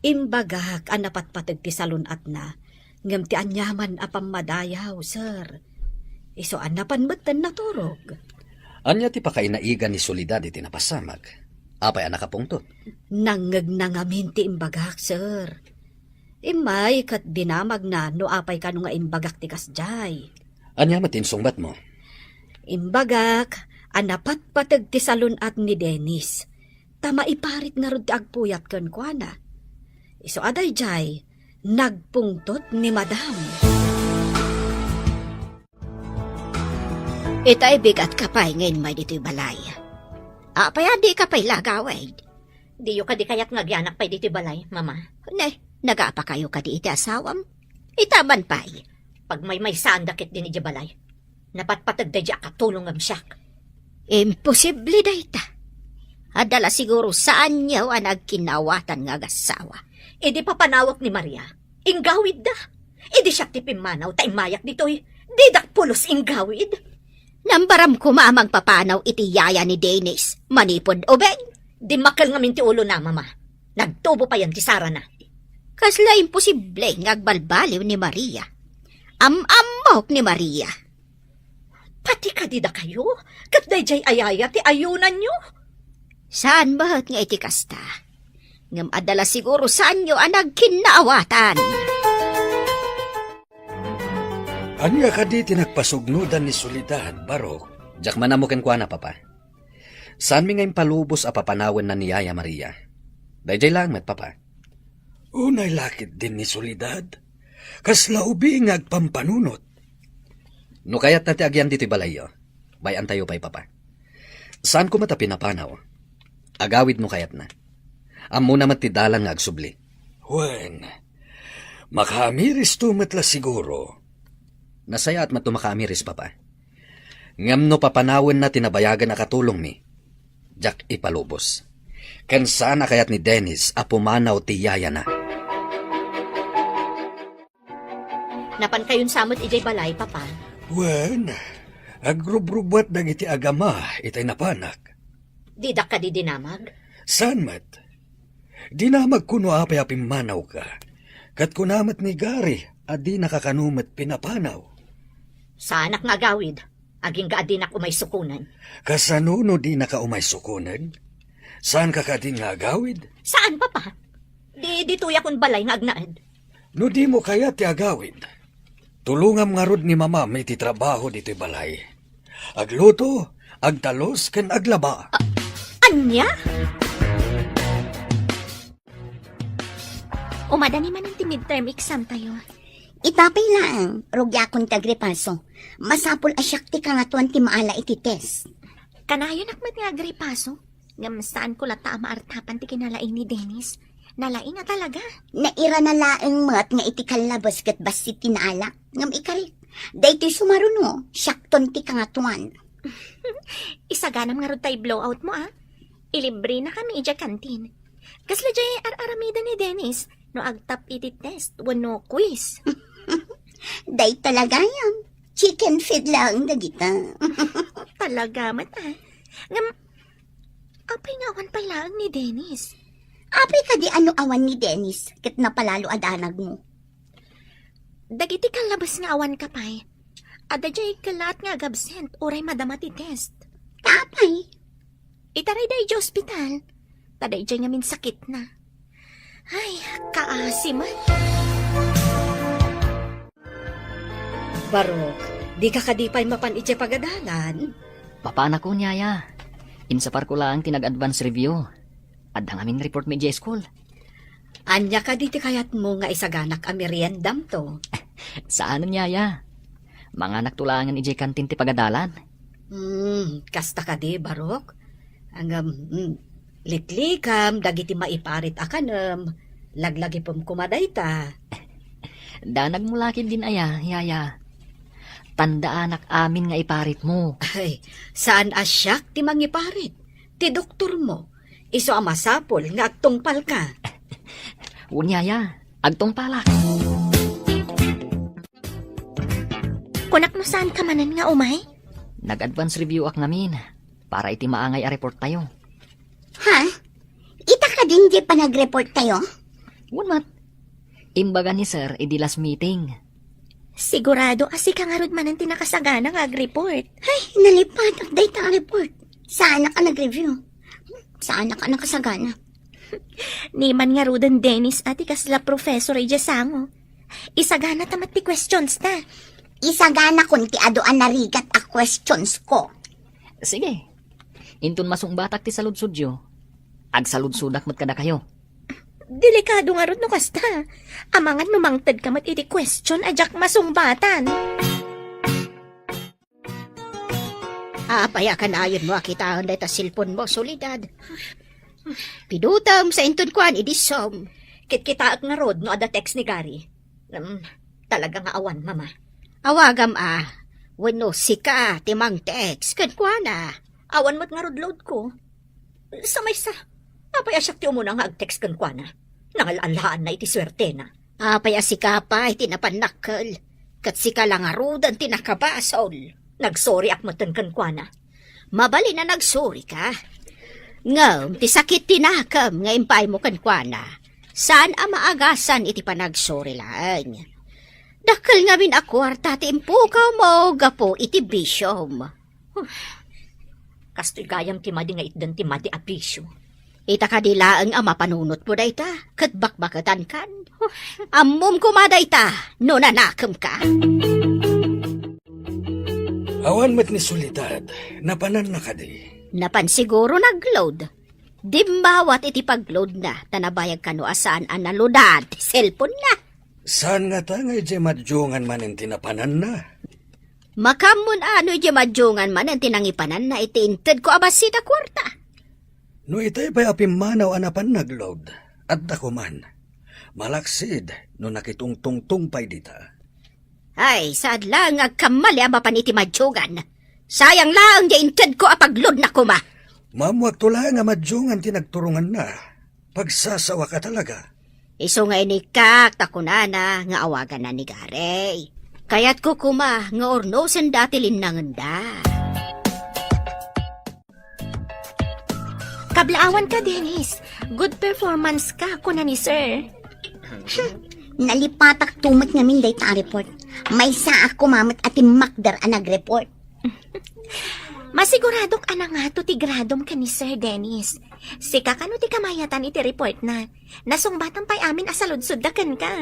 Imbagak anapat patag ti salunat na. Ngam ti anyaman apang madayaw, sir. Iso anapan batan naturog. anya ti pakainaigan ni Soledad iti napasamak. Apay anak kapungtot. Nangag na ngamin ti imbagak, sir. Imay kat dinamag na no apay ka no nga imbagak ti kasjay. Anya matinsungbat mo. Imbagak, anapat patag ti salunat ni Dennis. Tama iparit nga rod ti agpuyat ken kuana. Iso aday jay, nagpungtot ni madam. Itay bigat kapay ngayon may dito'y balay. Apay di kapay lagaway. Di yu ka di kayat ngagyanak pay dito'y balay, mama. Ne, nagaapa kayo ka di iti asawam? Itaman pay. Pag may sandakit din iti balay. Napatpatag da di akatulong am siyak. Imposible da ita. Adala siguro saan niyaw ang nagkinawatan nga gasawa. E di papanawak ni Maria. Inggawid da. E di siyak ti pimanaw ta imayak dito'y. Di dak pulos inggawid. Nambaram ko maamang papanaw iti yaya ni Dennis. Manipod o beng. Di makal nga minti ulo na, mama. Nagtubo pa yan ti Sara na. Kasla imposible ngagbalbaliw ni Maria. Amok ni Maria. Pati kadida kayo? Kat dayjay ayaya ti ayunan nyo? Saan bahat nga iti kasta? Ngam adala siguro saan nyo ang nagkinaawatan. Anya ka di tinagpasugnudan ni Soledad, Barok. Jak manamukin kwa na, papa. Saan mi ngayon palubos a papanawan na ni Yaya Maria? Dayjay lang met, papa. Unay lakit din ni Soledad. Kasla ubi ngagpampanunot. No kaya't nati agyan dito'y balayo. Bayan tayo pa'y, papa. Saan ko mata pinapanaw? Agawid no kayat na. Amo naman ti dalan nga agsubli. Wen, makamiris tumatla siguro. Nasaya at matumakamiris, papa. Ngam no papanawan na tinabayagan na katulong mi. Jak ipalubos. Kan saan na kayat ni Dennis a pumanaw ti yaya na. Napan kayon samot ijay balay, papa. Wen, agrubrubat dagiti agama itay napanak. Didak ka di dinamag. San mat? Dinamag kuno apay apimanaw ka. Kat kunamat ni Gary, adi nakakanumat pinapanaw. Saanak nga gawid. Aging gaadinak umay sukunan. Kasanuno di nakaumay sukunan? Saan ka kading nga agawid? Saan, papa? Di tuya kun balay nga agnaad. No di mo kaya ti agawid. Tulungam nga rod ni mama may ti trabaho dito'y balay. Agluto, agtalos, ken aglaba. Anya? Umadani man ang midterm exam tayo. Itapay lang, rugya kong tagrepaso. Masapol asyak ti kangatuan ti maala iti test. Kanayon akmat nga agripaso. Ngam saan ko lata maartapan ti kinalaing ni Dennis. Nalaing nga talaga. Naira na laeng mat nga iti kalabas kat basi tinala. Ngam ikarit. Day ti sumaruno, syakton ti kangatuan. Isaganam nga rod tayo blowout mo Ilibre na kami ija kantin. Kasla jay ar-aramida ni Dennis. No agtap iti test, wano quiz. Day talaga yan. Chicken feed lang dagita. Talaga mat Ngam, apay nga awan pay lang ni Dennis. Apay ka di ano awan ni Dennis, kat napalalo adanag mo. Dagiti kalabas nga awan ka pay. Ada jay kalat nga agabsent, oray madama ti test. Tapay. Itaray day di hospital. Taday jay nga min sakit na. Ay, kaasiman. Barok, di ka kadipay mapan iti pagadalan. Papana ko niyaya. Insapar ko lang tinag-advance review. At ang aming report may J-School. Anya ka diti kayat mo nga isaganak a meriendam to. Saan niyaya? Mga nagtulangan ijay kantin ti pagadalan. Kasta ka di, Barok. Ang litlikam, dagiti maiparit akanam. Laglagi pom kumaday ta. Danag mo lakin din aya, yaya. Tandaan amin nga iparit mo. Ay, saan asyak ti mangiparit? Ti doktor mo. Iso amasapol nga agtungpal ka. Unyaya, agtong palak. Kunak no saan ka manan nga umay? Nag-advance review ak namin. Para iti maangay a report tayo. Ha? Ita ka din di pa nag-report tayo? Unmat. Imbaga ni sir, idi last meeting. Sigurado asi ka nga rod manan tinakasagana nga ag-report. Ay, nalipad ang data report. Saan na ka nag-review? Saan na ka nakasagana? Niman nga rodan Dennis ati kasla professor ay jasango. Isagana tamat ti questions ta. Isagana kun ti adoan narigat a questions ko. Sige. Intun masong batak ti saludsudyo. Ag saludsudak mat kada kayo. Delikado nga rod no kasta. Amangan mamangtad ka mat iti question ajak masungbatan. Payakan ayon mo akitaan da ita silpon mo, solidad. Pidutam sa inton kuan, idisom. Kit-kitaak nga rod no ada text ni Gary. Talaga nga awan, mama. Awagam Wano sika, timang text. Kan kuan awan mo't nga rod load ko. Sa may sa. Apayasyak ti umuna nga ag-text kan kuan Nangalaan na iti swerte na. Apayasika pa, iti napanakal. Kat sika lang nga rodan tinakabasol. Nagsorry ak matan kan kuan Mabali na nagsorry ka. Ngam, ti sakit tinakam nga impay mo kan kuana. Saan maagasan iti panagsorry lang. Dakal nga min akwarta ti impukaw mo gapo iti bisyom. Kastoy gayam ti madi nga itdan ti madi abisyo. Ita kadilaang mapanunot mo dayta, kat bakbakatan kan. Ammom kumaday ta, no nanakam ka. Awan met ni Solidad, napanan na ka di. Napan siguro nag-load. Di bawat iti pag-load na, tanabayag ka no asaan ang naludad, cellphone na. Saan nga ta nga ije madjungan man ang tinapanan na? Makamun ano iti madjungan man ang tinangipanan na itiinted ko abasita kwarta. No itay pa'y apimanaw anapan nagload. At dako man, malaksid no nakitungtungtung pa'y dita. Ay, saad lang agkamali ang mapan iti madjugan. Sayang lang di inted ko apaglod na kuma. Mamuag tula nga madjungan tinagturungan na. Pagsasawa ka talaga. Iso nga inikak takunana nga awagan na ni Gary. Kaya't ko kuma nga ornosan dati linangan da. Kablaawan ka, Dennis. Good performance ka, kuna ni sir. Nalipatak tumat ngamin data report. May saa kumamat at imakdar ang nag-report. Masiguradok ana nga to ti gradom ka ni Sir Dennis. Sika kano ti kamayatan iti report na. Nasungbatang pa'y amin asaludsuddakan ka.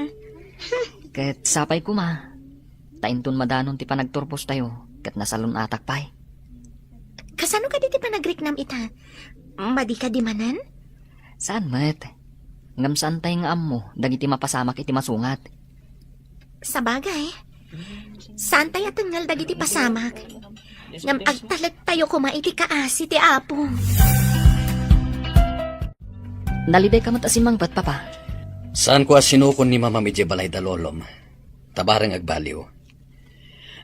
Ket sapay ko ma. Taintun madanon ti panagturpos tayo. Ket nasalun atak pay. Kasano ka di ti panagriknam ita? Madi ka di manan? Saan met? Ngam saan tay nga ammo. Dagiti mapasamak iti masungat. Sa bagay. Saan tayo tangal dagiti pasamak? Ngam agtalag tayo kumaiti kaasi ti apo. Naliday ka matasimang bat papa. Saan ko asinukon ni Mama Midje balay dalolom? Tabarang agbaliw.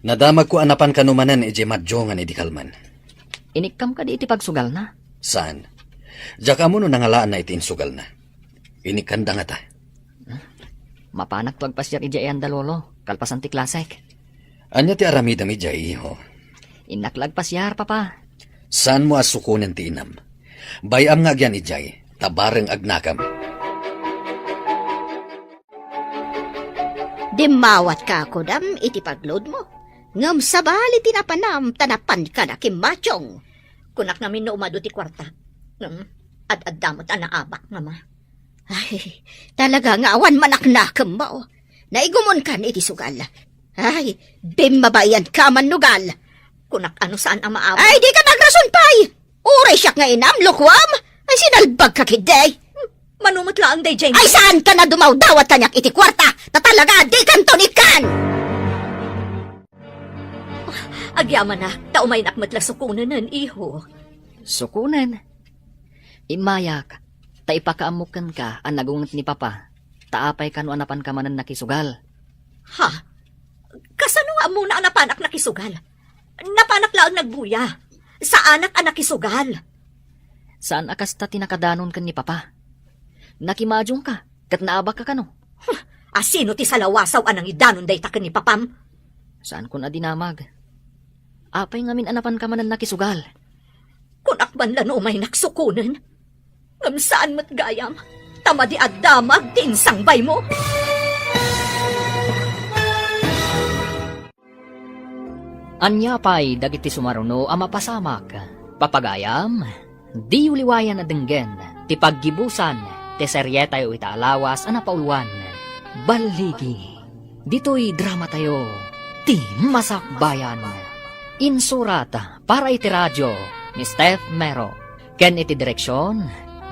Nadamag ko anapan kanumanan ije madjongan iti kalman. Inikam ka di iti pagsugal na. Saan? Jaka mo no nangalaan na iti insugal na. Inikanda nga ta. Mapanak to agpasyar ije ayan dalolo. Kalpasan ti klasek. Anya ti aramida mi jay iho. Inaklag pasyar papa. Saan mo asukunin ti inam? Bayam nga agyan ijay. Tabarang agnakam. Dimawat ka ako dam iti pagload mo. Ngam sabali tinapanam tanapan ka na kimachong. Kunak namin no umado ti kwarta. At damot ang naabak nga ma. Ay, talaga nga awan manaknakam mo. Naigumon ka iti sugal. Ay, bimbabayan ka man nugal. Kunak ano saan ang maabot. Ay, di ka nagrason, pay! Uray siya nga inam, lukwam! Ay, sinalbag ka kiday! Manumot lang day, James. Ay, saan ka na dumaw-dawat kanyak iti kwarta? Ta talaga, di kantonikan! Agyaman na, taumay nakmatla sukunan ng iho. Sukunan. Imayak, ta ipakaamukan ka ang nagungat ni Papa. Taapay ka no anapan ka manan nakisugal. Ha? Kasano nga muna ang napanak nakisugal? Napanak lang nagbuya. Sa anak ang nakisugal. Saan akas ta tinakadanon kan ni Papa? Nakimadyong ka, kat naabak ka kano? Asino ti salawasaw anang idanon day taken ni papam? Saan ko na dinamag? Apay ngamin anapan ka manan nakisugal. Kung akban lano may naksukunan. Ngam saan matgayam? Tama di adamag tinsang bay mo. Anya pa'y dagiti sumaruno ang mapasamak. Papagayam, di uliwayan na denggen, ti paggibusan, ti serye tayo itaalawas ang napauluan. Baligi, dito'y drama tayo, ti masakbayan. Insurat para iti radyo ni Steph Mero. Ken iti direksyon,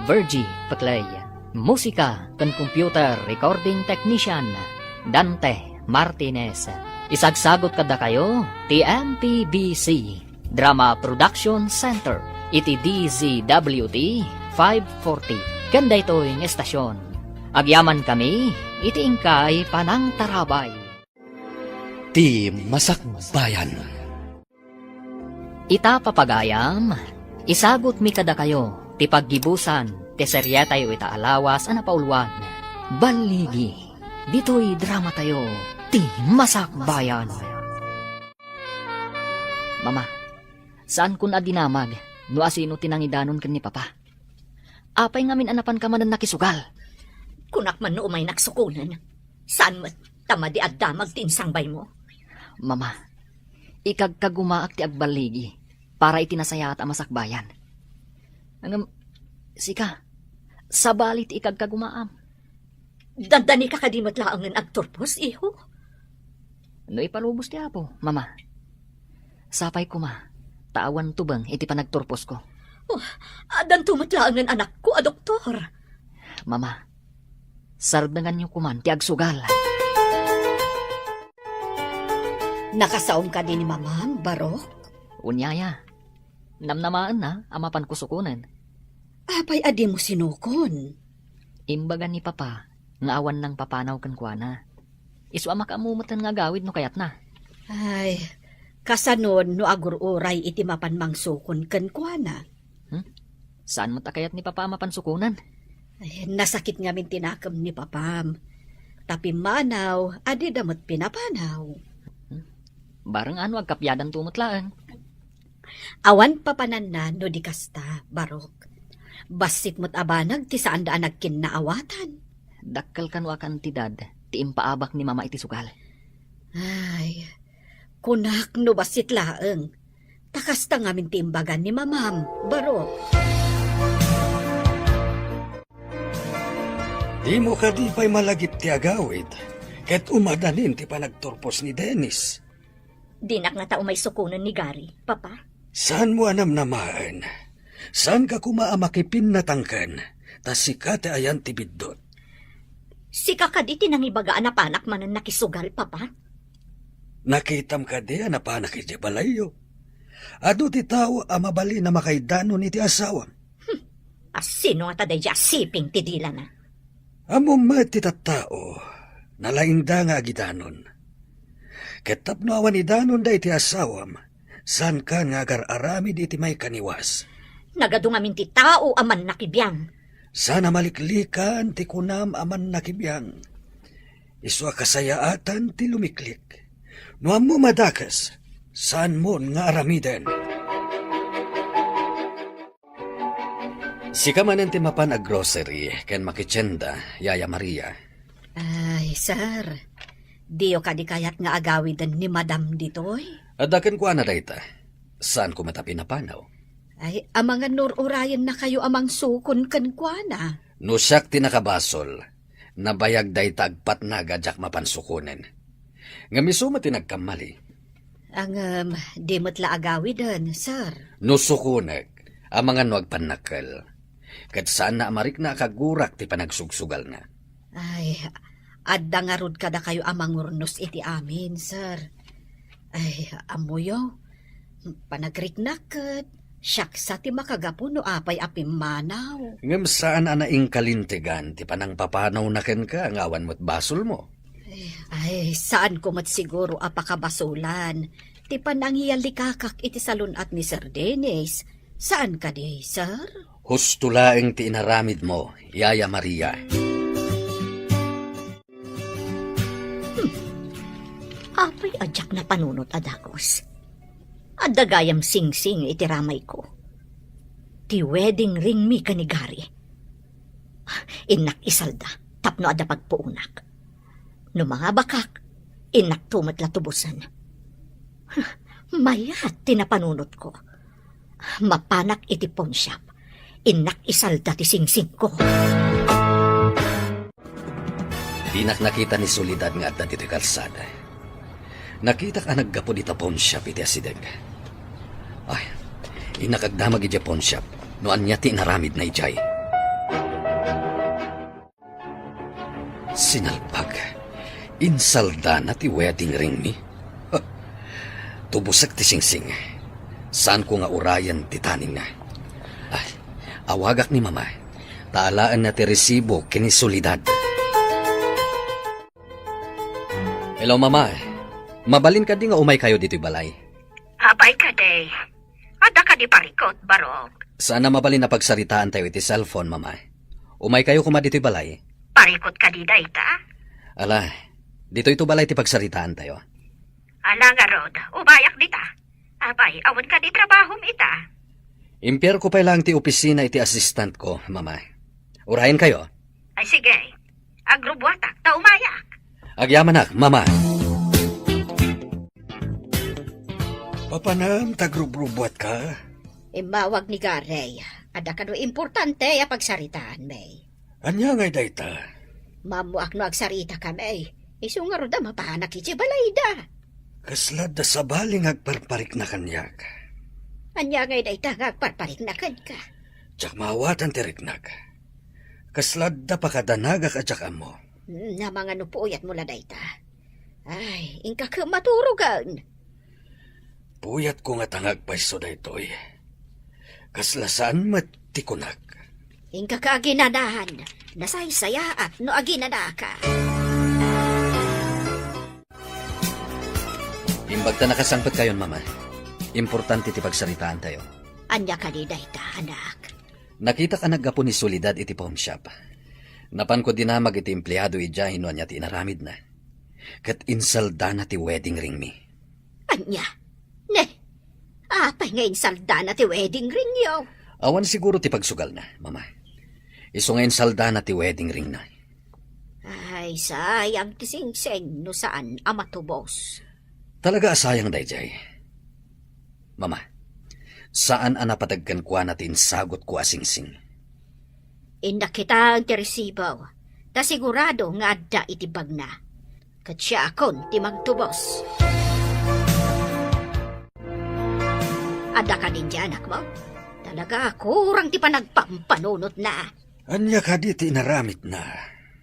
Virgie Paclay. Musika ken computer recording technician, Dante Martinez. Isagsagot kada kayo, TMPBC, Drama Production Center, iti DZWT 540. Ganda ito yung estasyon. Agyaman kami, iti ingkay panang tarabay. Ti Masakbayan. Ita papagayam, isagot mi kada kayo, ti paggibusan, ti serye tayo itaalawas ang napauluan. Baligi, dito'y drama tayo, ti masakbayan. Mama, saan kun adinamag, no asino tinangidanon kan ni Papa? Apay ngamin anapan ka manan nakisugal. Kunak man no may naksukunan. Saan mat tama di adamag tinsang bay mo? Mama, ikagkagumaak ti agbaligi para itinasaya at amasakbayan. Angam, sika, sabalit ikagkagumaam. Dandani ka kadimot laang ng agturpos, iho. No ipalubos ti Apo, Mama. Sapay ko ma, taawan tubang iti panagturpos ko. Adan tumatlaang ng anak ko, doktor. Mama, sardangan niyo kuman ti agsugal. Nakasaom ka din ni Mamam, Barok? Unyaya, namnamaan na amapan kusukunan. Apay adi mo sinukon. Imbagan ni Papa, nga awan ng papanaw kan kuana. Isu amakamumatan nga gawid no kayat na. Ay, kasanon no agururay iti mapanmang sukon ken kuana. Saan mo takayat ni Papa amapan sukunan? Ay, nasakit nga min tinakam ni Papam. Tapi manaw, adi damot pinapanaw. Barang ano agkapyadan tumutlaan. Awan papanan na no di kasta, Barok. Basit mo't abanag ti saan daan nagkinnaawatan. Dakkal kan wakan tidad, ti impaabak ni Mama iti sugal. Ay, kunak no basit laeng. Takasta ngamin ti imbagan ni Mamam, Barok. Di mo ka di pa'y malagip ti agawid, ket umadanin ti panagturpos ni Dennis. Dinak na tao may sukunan ni Gary, Papa. Saan mo anam namaan? Saan ka kumaamakipin natangkan? Tas sika ti ayan ti biddot. Si kakaditi nang ibagaan na panak manan nakisugal, Papa. Nakitam ka di anapanak iti balayo. Ado ti tao amabali na makaidanon iti asawam. Asino nga taday siping ti dila na. Amo met ti tattao, nalaingda nga agidanon. Ketap no awan idanon da iti asawam, san ka nga agar-aramid iti may kaniwas. Nagadungamin ti tao aman nakibiyang. Sana maliklikan ti kunam aman nakibiyang. Iswa kasayaatan ti lumiklik. No mo madakas, saan mo nga aramiden? Sika manen ti mapan a grocery ken makitsenda, Yaya Maria. Ay, sir. Diyo ka di kayat nga agawidan ni Madam ditoy. Adaken ko na dayta. Saan ko matapi na panaw? Ay, amang nururayan na kayo amang sukon kan kuana. No siyak tinakabasol, nabayag dayta agpat na gadyak mapansukunen. Nga misuma tinagkamali. Ang di matla agawi din, sir. Nusukunag, ang mga nuwag panakal. Kat saan na amarik na kagurak ti panagsugsugal na. Ay, adda nga rod kada kayo amang urnos iti amin, sir. Ay, amuyo, panagriknakat, siyak sa ti makagapuno apay apim manaw. Ngam saan anaing kalintigan ti panang papanaw na ken ka ang awan mo't basol mo. Ay, saan ko mat siguro apakabasulan? Ti pananghiyalik iti salunat ni Sir Dennis. Saan ka di, sir? Husto laeng ti inaramid mo, Yaya Maria. Apay adyak na panunot adakos. Adagayam sing-sing iti ramay ko. Ti wedding ring mi kanigari. Inak isalda, tapno ada pagpuunak. No mga bakak, inak tumat latubusan. Mayat tinapanunot ko. Mapanak iti pawn shop. Inak isalda ti sing-sing ko. Dinak nakita ni Soledad nga adda dito kalsada. Nakita ka naggapo dita pawn shop iti asideg. Ay, inakagdamag iti pawn shop. No anya ti naramid na ijay. Sinalpag. Insalda na ti wedding ring mi. Tubusak ti sing-sing. Saan ko nga urayan ti taning na. Ay, awagak ni mama. Taalaan na ti resibo kini Soledad. Hello, mama. Mabalin ka di nga umay kayo dito'y balay. Abay ka, day. Ada ka di parikot, barok. Sana mabalin na pagsaritaan tayo iti cellphone, mama. Umay kayo kuma dito'y balay. Parikot ka di, day, ta? Ala, dito ito balay ti pagsaritaan tayo. Ala nga, Rod. Ubayak di ta. Abay, awan ka di trabahom ita. Impier ko pa lang ti opisina iti assistant ko, mama. Urayan kayo. Ay, sige. Agrubwatak, ta umayak. Agyamanak, mama. Papanam, tagrubrubuat ka. Imawag ni Garay. Ada ka no importante a pagsaritaan, May. Anya ngay dayta. Mamuak no agsarita ka, May. Iso nga roda mapahanak iti balayda. Kaslad da sabaling agparparik na kanyak. Anya ngay dayta nga agparparik na ka. Tsak mawatan tiriknag. Kaslad da pakadanagak at tsak amo. Na mga nupuyat mula dayta. Ay, ingka ka maturugan. Puyat ko nga tangag paiso daytoy. Kaslasaan matikunak. Ingka ka aginadahan. Nasaysaya at no aginada ka. Imbag ta nakasangpot kayon, mama. Importante ti pagsaritaan tayo. Anya ka di dayta, anak. Nakita ka naggapo ni Soledad iti pawn shop. Napan ko dinamag iti empleyado ija hino anya ti inaramid na. Kat insalda na ti wedding ring mi. Anya? Ne, apay ngayon salda na ti wedding ring yo. Awan siguro ti pagsugal na, mama. Iso ngayon salda na ti wedding ring na. Ay, sayang ti sing-sing no saan amatubos. Talaga asayang dayjay. Mama, saan anapatagkan kwa natin sagot ko asing-sing? Inda kita ang tiresibaw. Ta sigurado nga adda itibag na. Kat siya akon ti magtubos. Ada ka din dyan, anak mo? Talaga kurang ti panagpampanunot na. Anya ka di ti inaramit na.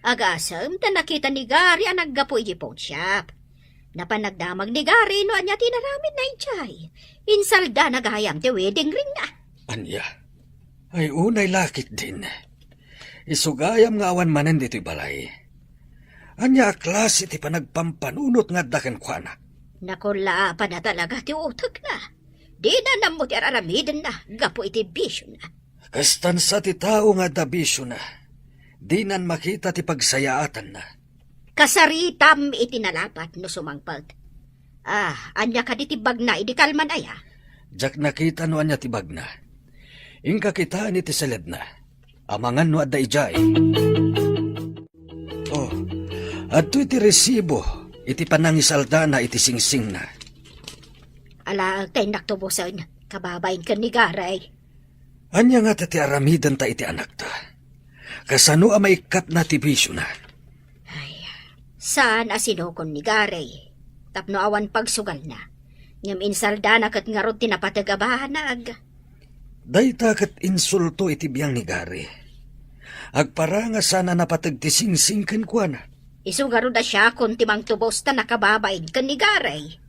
Agasam ta nakita ni Gary ang naggapo iti pawn shop. Napanagdamag ni Gary no anya tinaramid na inchay. Insalda nagahayam ti wedding ring na. Anya, ay unay lakit din. Isugayam nga awan manen dito'y balay. Anya klase ti panagpampanunot nga daken kwanak. Nakula pa na talaga ti utak na. Di na namo ti araramiden na, gapo iti bisyo na. Kastan sa ti tao nga dabisyo na. Di nan makita ti pagsayaatan na. Kasaritam iti nalapat no sumangpag. Anya ka di tibag na, idi kalman aya. Jak nakita no anya tibag na. Ingka kita ni ti seled na. Amangan no adda ijay. Oh, adto iti resibo, iti panangisalda na iti singsing na. Ala, kay naktubusan, kababain ka ni Garay. Anya nga ti aramidan ta iti anak ta. Kasano a maikat na ti bisyo na. Saan asinokon ni Garay? Tapno awan pagsugal na. Ngam insalda na kat nga ron tinapatagabahanag. Dayta kat insulto iti biyang ni Gary. Agpara nga sana napatagtisingsing kan kuana. Iso nga ron da siya kung timang tubos ta nakababaid kan ni Garay.